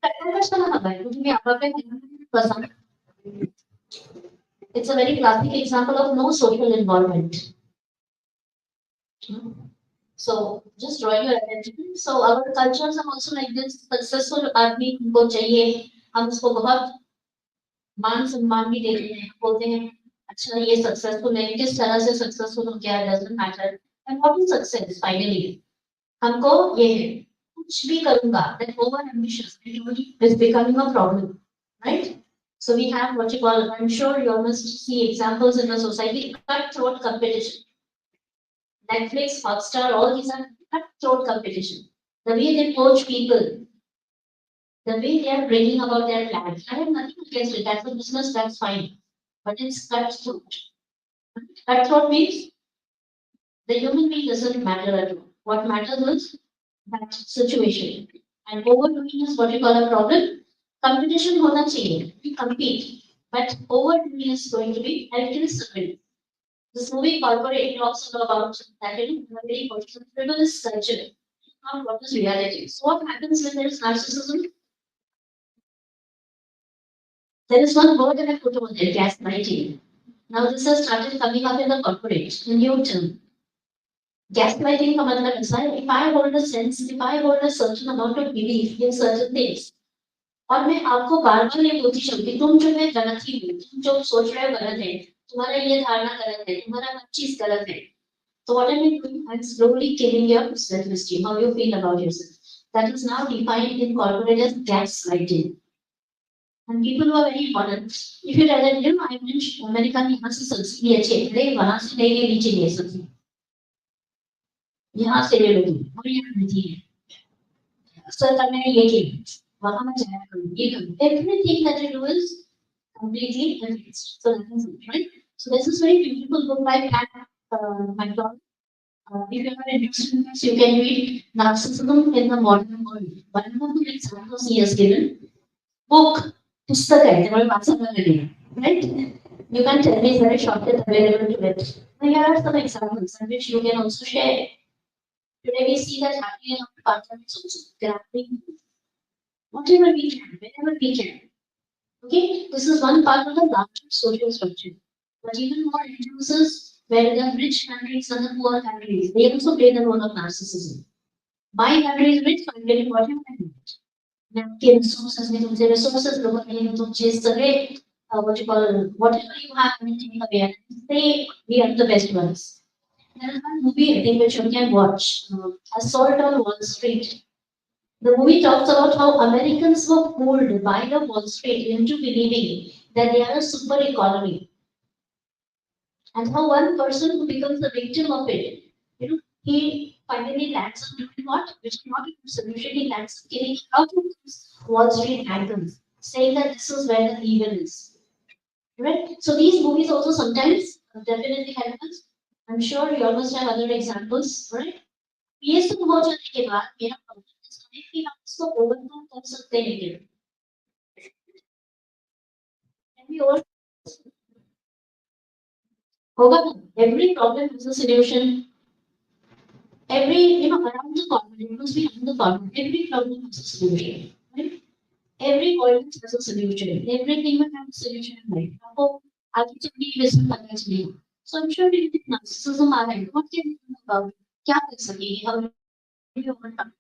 कट्ट्या कशाला हवाय तुम्ही आपापल्या बसा It's a very classic example of no social involvement. So just draw your attention. So our cultures are also like this. Successful आदमी हमको चाहिए हम उसको बहुत मान सम्मान भी देते हैं बोलते हैं अच्छा ये सक्सेसफुल है किस तरह से सक्सेसफुल हो गया doesn't matter. And what is success finally? हमको ये है कुछ भी करूँगा that over ambitious is becoming a problem, right? So we have what you call, I'm sure you all must see examples in the society, cutthroat competition. Netflix, Hotstar, all these are cutthroat competition. The way they poach people. The way they are bringing about their plans. I have nothing against it. That's a business, that's fine. But it's cutthroat. Cutthroat means the human being doesn't matter at all. What matters is that situation. And overdoing is what you call a problem. Competition होना चाहिए. We compete. But overdoing is going to be and kill somebody. This movie Corporate talks about that in a very frivolous culture, not what is reality. So what happens when there is narcissism? There is one word that I put over there, gaslighting. Now this has started coming up in the corporate, in new term. Gaslighting का मतलब ऐसा है, if I hold a sense, if I hold a certain amount of belief in certain things, और मैं आपको बार बार ये बोलती चलती तुम जो है गलत ही हो, तुम जो सोच रहे हो गलत है, तुम्हारा ये धारणा गलत है, तुम्हारा हर चीज गलत है. So what am I doing? I'm slowly killing your self-esteem, how you feel about yourself. That is now defined in corporate as gaslighting. And people who are very modern, if you tell them, you know, I went America यहाँ से subsidy अच्छी है, अरे वहाँ से नहीं ले नीचे ले सब्सिडी, यहाँ से ले लो तुम, और यहाँ नहीं है, सरकार ने ये किया, वहाँ मैं जाया करूँ, ये करूँ, everything that you do is completely against. So that is it, right? So this is very beautiful book by Pat McDonald. If you are interested in this, you can read Narcissism in the Modern World. One of the examples he has given, book, पुस्तक है, तुम्हारे पास available, right? You can tell me is there a shortcut available to it. Now here are some examples in which you can also share. Today we see that happening in our departments also, grappling, whatever we can, whenever we can. Okay, this is one part of the larger social structure. But even more introduces where the rich countries and the poor countries, they also play the role of narcissism. My country is rich, so I'm getting what you want. Napkin resources, resources, what you call, whatever you have, anything away. Say we are the best ones. There is one movie I think which you can watch, Assault on Wall Street. The movie talks about how Americans were fooled by the Wall Street into believing that they are a super economy. And how one person who becomes the victim of it, you know, he finally lands on doing what? Which is not a good solution. He lands on killing a lot of these Wall Street bankers, saying that this is where the evil is. Right? So these movies also sometimes definitely help us. I'm sure you all must have other examples, right? ये सब हो जाने के बाद मेरा problem है कि हम इसको ओवरकम कर सकते हैं क्या? Can we all होगा ना? Every problem has a solution. Every, you know, around the corner, it must be around the corner. Every problem has a solution, right? Every problem has a solution. Everything will have a solution in life. आपको आगे चलने की vision करना चाहिए. So I'm sure you think narcissism आ रहा है. What can you do about it? क्या कर सकेंगे? How do you overcome?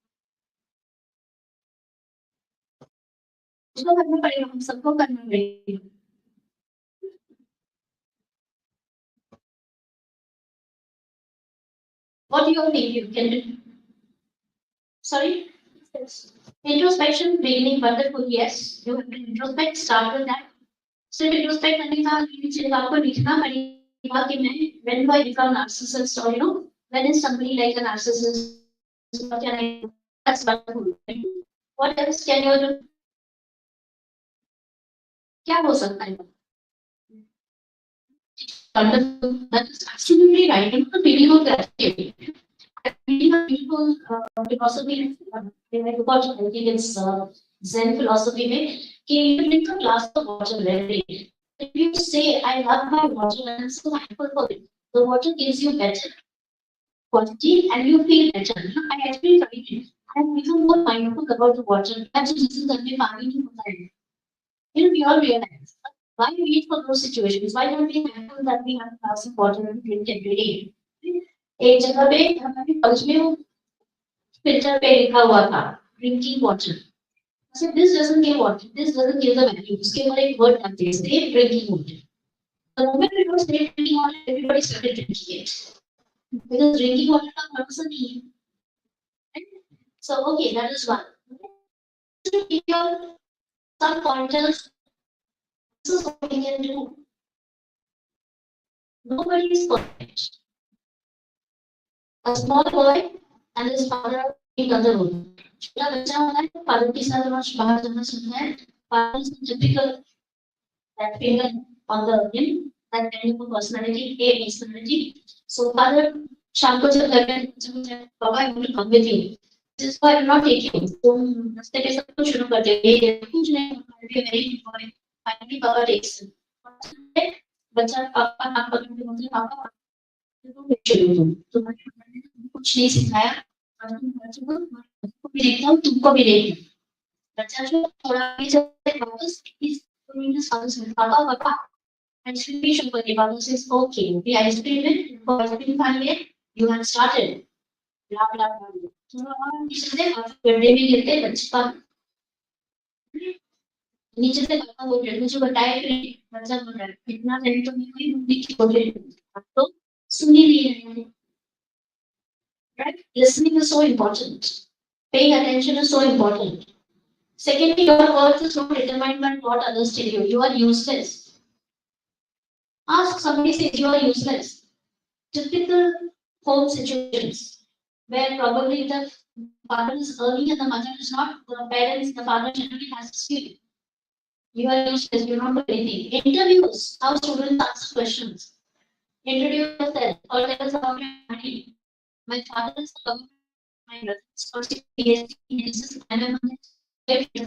उसको करना पड़ेगा, हम सबको करना पड़ेगा. What do you think you can do? Sorry? Yes. Introspection, beginning wonderful, yes. You have to introspect, start with that. सिर्फ introspect करने का नीचे आपको लिखना पड़ेगा कि मैं when do I become narcissist, or you know, when is somebody like a narcissist? What can I do? That's wonderful. What else can you do? क्या हो सकता है? Wonderful. That is absolutely right. You know, the feeling of gratitude. Reading a beautiful philosophy, I forgot, I think it's Zen philosophy, कि you drink a glass of water every day. If you say, I love my water and I'm so thankful for it, the water gives you better quality and you feel better. You know, I actually tried it. I'm even more mindful about the water. That's the reason that we find it. You know, we all realize. Why wait for those situations? Why don't we thankful that we have a glass of water and drink every day? एक जगह पे हमारे college में वो filter पे लिखा हुआ था drinking water. So this doesn't give water. This doesn't give the value. उसके ऊपर एक word लगते हैं. Say drinking water. The moment we don't say drinking water, everybody started drinking it. Because drinking water का purpose नहीं है. Right? So okay, that is one. To give you some pointers, this is what we can do. Nobody is perfect. A small boy and his father are in the room. छोटा बच्चा होता है father के साथ रोज बाहर जाना सुनता है father typical that finger on the him that kind of personality a personality so father शाम को जब घर में पापा I want to come with you this why I am not taking तुम रास्ते पे सब कुछ शुरू कर दो ये कुछ नहीं आई बी वेरी इंपॉर्टेंट फाइनली पापा टेक्स बच्चा पापा हाथ पकड़ के बोलते पापा तुम्हारे कुछ नहीं सिखाया और तुम बच्चों को भी देखता हूँ तुमको भी देखता हूँ बच्चा जो थोड़ा आगे चलते वापस इस पापा पापा आइसक्रीम शुरू करिए पापा says okay the ice cream है ice cream खा लिए you have started लाभ लाभ लाभ थोड़ा और नीचे से गड्ढे में गिरते बच्चे का नीचे से पापा बोल रहे मुझे बताया कि बच्चा बोल रहा है इतना टाइम तो मैं कोई दिखी बोल रही हूँ तो सुन ही नहीं रहे हैं right listening is so important paying attention is so important secondly your worth is not determined by what others tell you you are useless ask somebody says you are useless typical home situations where probably the father is earning and the mother is not the parents the father generally has a skill you are useless you don't do anything interviews how students answer questions introduce yourself or tell us about your family my father is a my brother's first PhD in business and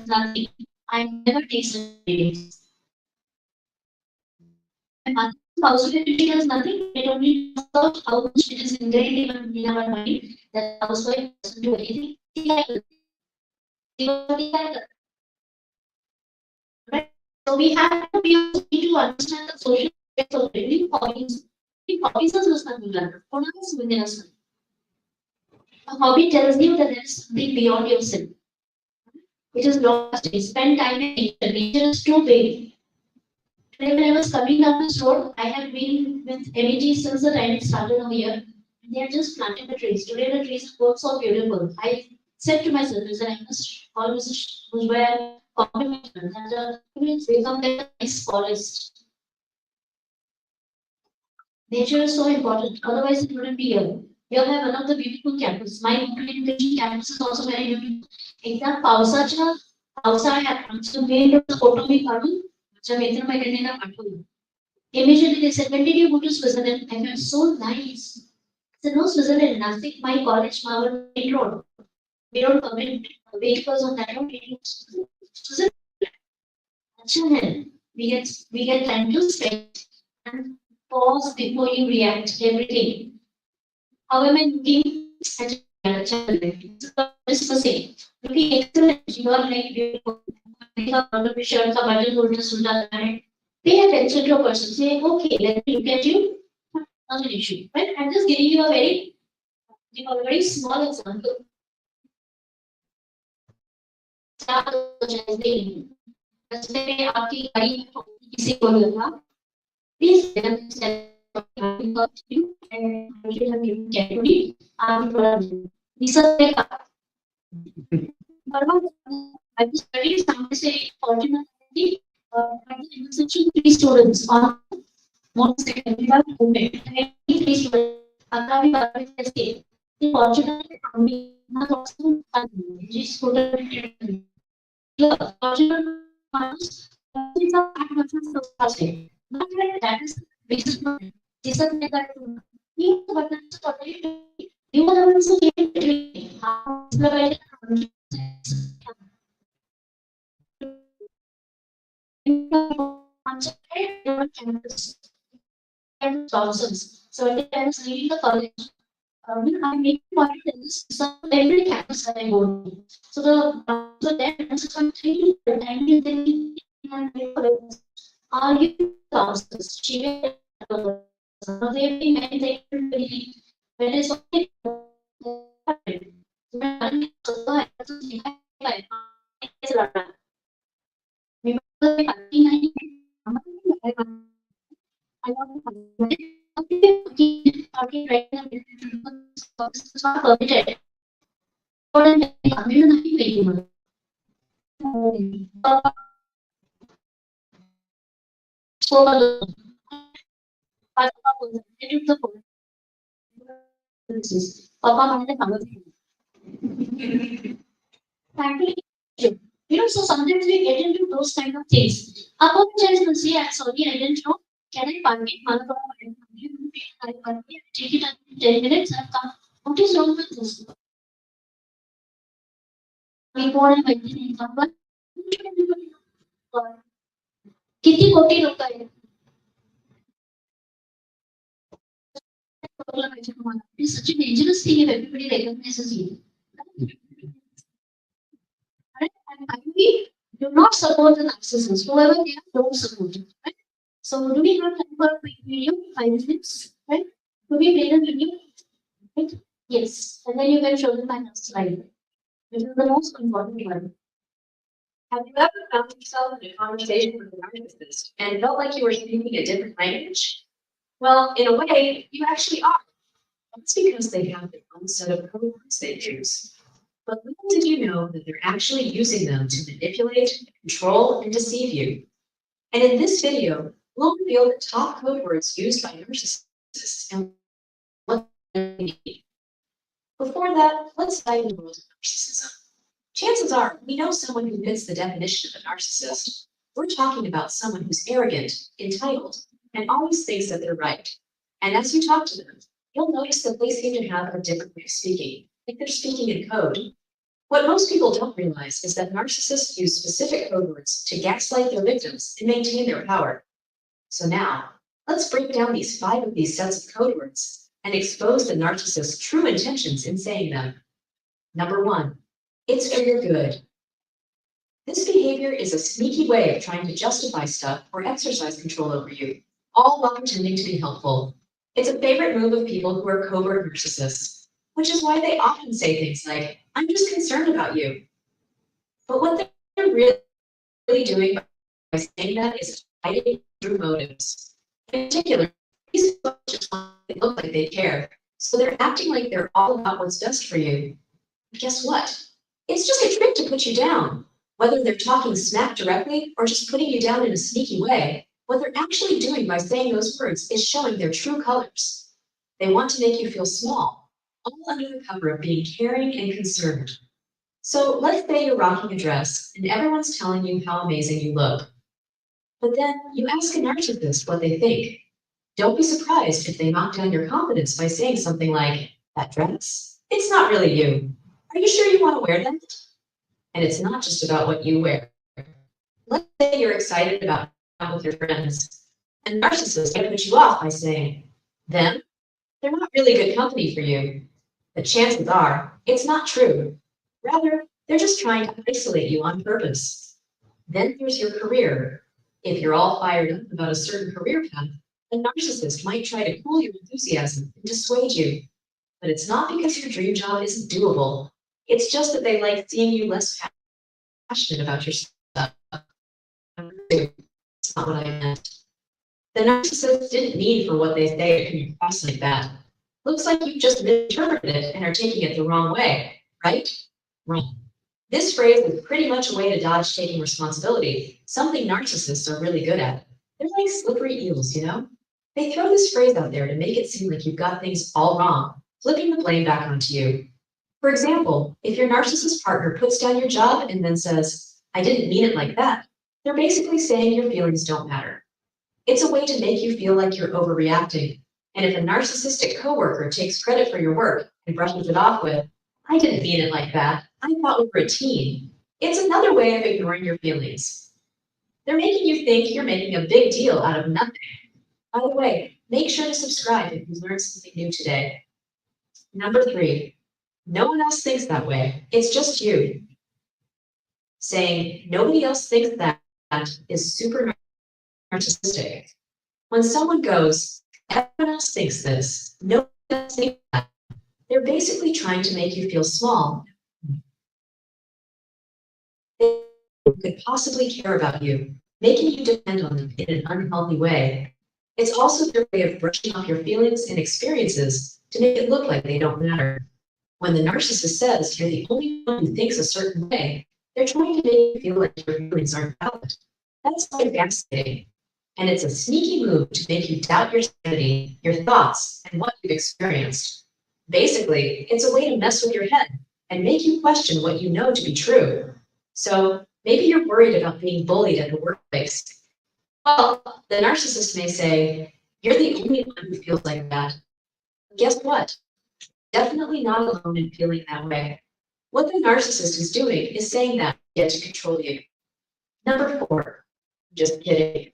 nothing. I never tasted it. My mother's housewife she does nothing. It only talks about how much it is ingrained even in our mind that housewife doesn't do anything. She like it. She only like it. Right? So we have to be able to understand the social aspects of living hobbies. Hobbies are just nothing like that. कोणालाच म्हणजे नसतं. A hobby tells you that there is something beyond yourself. It is lost. Spend time in nature. Nature is too big. Today, when I was coming down this road, I have been with MEG since the time it started over here. They have just planted the trees. Today, the trees look so beautiful. I said to myself, that I must call Mrs. Bhujbaya compliment her that the trees become like a nice forest. Nature is so important. Otherwise, it wouldn't be here. Here I have one of the beautiful campuses. My education campus is also very beautiful. एकदा पावसाच्या पावसाळ्यात आमचं main photo मी काढून माझ्या मित्रमैत्रिणींना पाठवलं. Immediately they said, when did you go to Switzerland? I felt so nice. I said, no, Switzerland, Nasik, my college, our main road. We don't permit vehicles on that road. Switzerland. अच्छा है. We get time to spend and pause before you react everything. How am I looking at it's the same. Looking excellent, you are like beautiful. Shirt का button उल्टा सुलटा है. Pay attention to a person. Say, okay, let me look at you. Not an issue, right? I'm just giving you a very small example. जैसे मैं आपकी गाड़ी में किसी को लगा, please understand. These are like I was very fortunately intersection three students on one second without movement. Three students. Fortunately, not also just student. Fortunately, not like that is basis this is like that. You but that's totally you are the ones who gave it how the and thousands. So I was leaving the college. I made one this so every campus that I go to. So then I'm thinking the time are you thousands? She will they be maintained when it's only I want talking right now it's not permitted. So Papa Actually, so sometimes we get into those kind of things. Apologize and say, I'm sorry, I didn't know. Can I park it? I park it, take it up in 10 minutes, I've come. What is wrong with this? Before I went in income, but कितनी कोटी लोग का है it's such a dangerous thing if everybody recognizes you. Right? And finally, do not support the narcissist. Whoever they are, don't support it. Right? So do we have time for a quick video? 5 minutes, right? Do we play the video? Right? Yes. And then you can show them my next slide. Which is the most important one. Have you ever found yourself in a conversation with a narcissist and felt like you were speaking a different language? Well, in a way, you actually are. That's because they have their own set of code words they use. But little did you know that they're actually using them to manipulate, control, and deceive you. And in this video, we'll reveal the top code words used by narcissists and what they mean. Before that, let's dive into the world of narcissism. Chances are we know someone who fits the definition of a narcissist. We're talking about someone who's arrogant, entitled, and always thinks that they're right. And as you talk to them, you'll notice that they seem to have a different way of speaking, like they're speaking in code. What most people don't realize is that narcissists use specific code words to gaslight their victims and maintain their power. So now, let's break down these 5 of these sets of code words and expose the narcissist's true intentions in saying them. Number 1, it's for your good. This behavior is a sneaky way of trying to justify stuff or exercise control over you, all while pretending to be helpful. It's a favorite move of people who are covert narcissists, which is why they often say things like, I'm just concerned about you. But what they're really doing by saying that is hiding true motives. In particular, these people just look like they care, so they're acting like they're all about what's best for you. But guess what? It's just a trick to put you down. Whether they're talking smack directly or just putting you down in a sneaky way, what they're actually doing by saying those words is showing their true colors. They want to make you feel small, all under the cover of being caring and concerned. So let's say you're rocking a dress and everyone's telling you how amazing you look. But then you ask a narcissist what they think. Don't be surprised if they knock down your confidence by saying something like, that dress? It's not really you. Are you sure you want to wear that? And it's not just about what you wear. Let's say you're excited about out with your friends, and narcissists might put you off by saying, them? They're not really good company for you. But chances are, it's not true. Rather, they're just trying to isolate you on purpose. Then there's your career. If you're all fired up about a certain career path, a narcissist might try to cool your enthusiasm and dissuade you. But it's not because your dream job isn't doable. It's just that they like seeing you less passionate about your stuff. That's not what I meant. The narcissist didn't mean for what they say to come across like that. Looks like you just misinterpreted it and are taking it the wrong way, right? Wrong. This phrase is pretty much a way to dodge taking responsibility, something narcissists are really good at. They're like slippery eels, you know? They throw this phrase out there to make it seem like you've got things all wrong, flipping the blame back onto you. For example, if your narcissist partner puts down your job and then says, I didn't mean it like that, they're basically saying your feelings don't matter. It's a way to make you feel like you're overreacting. And if a narcissistic coworker takes credit for your work and brushes it off with, I didn't mean it like that, I thought we were a team, it's another way of ignoring your feelings. They're making you think you're making a big deal out of nothing. By the way, make sure to subscribe if you learned something new today. Number 3, no one else thinks that way. It's just you. Saying nobody else thinks that is super narcissistic. When someone goes, everyone else thinks this, nobody else thinks that, they're basically trying to make you feel small. They could possibly care about you, making you depend on them in an unhealthy way. It's also their way of brushing off your feelings and experiences to make it look like they don't matter. When the narcissist says you're the only one who thinks a certain way, they're trying to make you feel like your feelings aren't valid. That's like gaslighting. And it's a sneaky move to make you doubt your sanity, your thoughts, and what you've experienced. Basically, it's a way to mess with your head and make you question what you know to be true. So maybe you're worried about being bullied at the workplace. Well, the narcissist may say, you're the only one who feels like that. Guess what? Definitely not alone in feeling that way. What the narcissist is doing is saying that to get to control you. Number 4, just kidding.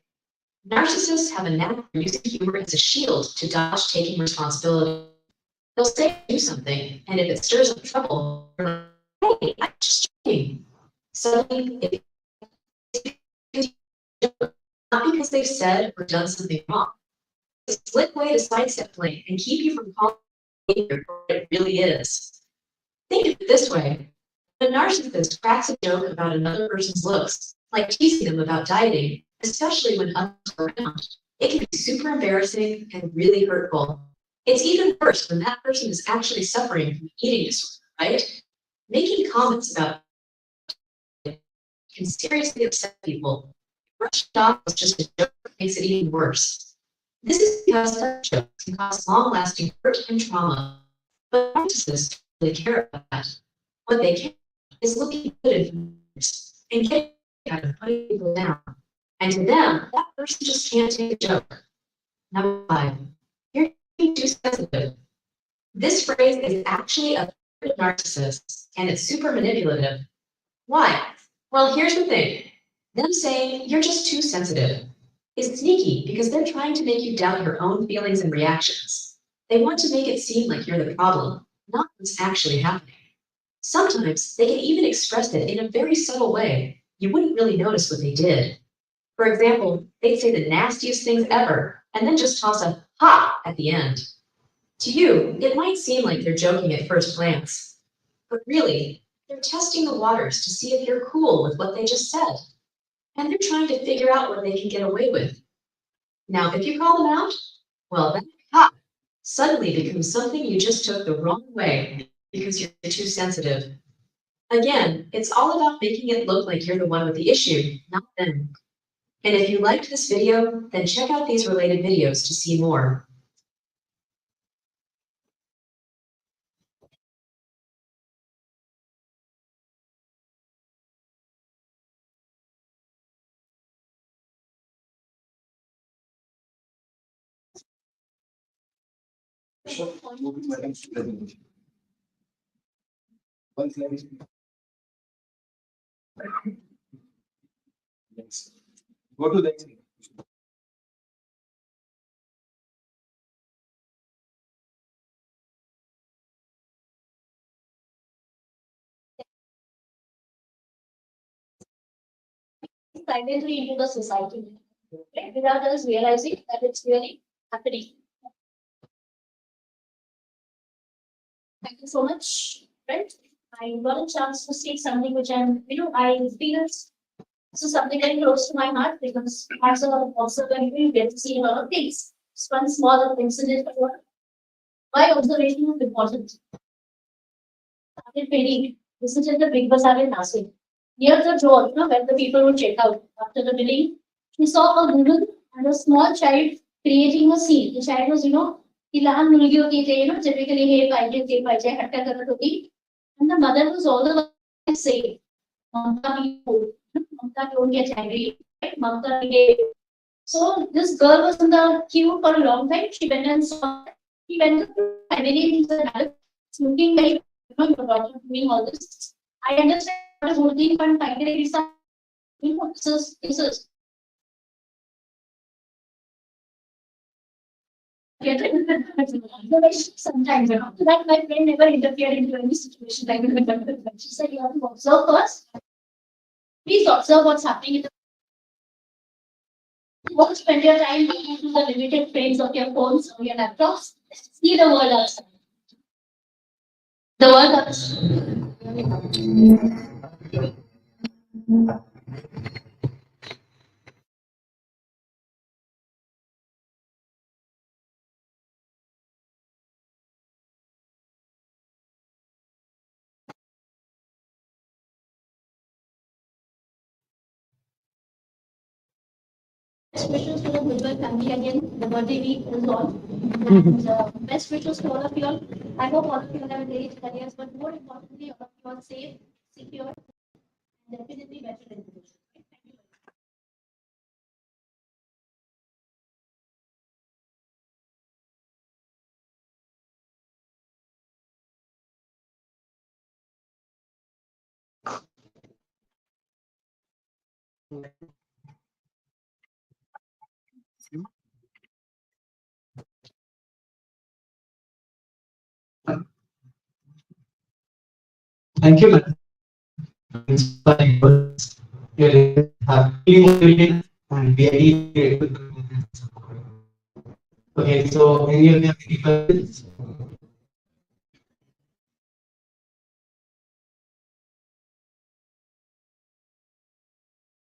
Narcissists have a knack for using humor as a shield to dodge taking responsibility. They'll say do something, and if it stirs up trouble, they're like, hey, I'm just joking. Suddenly, not because they've said or done something wrong. It's a slick way to sidestep blame and keep you from calling behavior for what it really is. Think of it this way. A narcissist cracks a joke about another person's looks, like teasing them about dieting, especially when others are around. It can be super embarrassing and really hurtful. It's even worse when that person is actually suffering from eating disorder, right? Making comments about it can seriously upset people. Brush it off as just a joke makes it even worse. This is because such jokes can cause long-lasting hurt and trauma, but narcissists really care about that. What they care is looking good in others and getting out of putting people down. And to them, that person just can't take a joke. Number 5, you're being too sensitive. This phrase is actually a narcissist, and it's super manipulative. Why? Well, here's the thing. Them saying you're just too sensitive is sneaky because they're trying to make you doubt your own feelings and reactions. They want to make it seem like you're the problem, not what's actually happening. Sometimes they can even express it in a very subtle way. You wouldn't really notice what they did. For example, they'd say the nastiest things ever and then just toss a ha at the end. To you, it might seem like they're joking at first glance, but really, they're testing the waters to see if you're cool with what they just said. And they're trying to figure out what they can get away with. Now, if you call them out, well, that ha suddenly becomes something you just took the wrong way because you're too sensitive. Again, it's all about making it look like you're the one with the issue, not them. And if you liked this video, then check out these related videos to see more. Go to the Silently into the society, right? Without us realizing that it's really happening. Thank you so much, friends. I got a chance to say something which I feel this is something very close to my heart because as a observer, you get to see a lot of things. Just one small incident, but my observation is important. Started paying. This is in the Big Bazaar in Nashik. Near the door, where the people would check out after the bidding, we saw a woman and a small child creating a scene. The child was, की लहान मुलगी होती थे, typically हे पाहिजे हट्टा करत होती. And the mother was all the while saying, "Mamta Mamta don't get angry, right? Mamta behave." So this girl was in the queue for a long time. She went and saw. She went to family looking very, your daughter doing all this. I understand what is holding, but finally, this is sometimes, after that, my friend never interfered into any situation like that. She said, you have to observe first. Please observe what's happening in the don't spend your time looking through the limited frames of your phones or your laptops. See the world outside. The world outside. Best wishes to the Goodwill family again. The birthday week is on. And best wishes to all of you all. I hope all of you have great careers, but more importantly, all of you are safe, secure, and definitely better in the future. Thank you. Thank you, ma'am. Inspiring words. You have really motivated and we are really grateful. Okay, so any of you have any questions?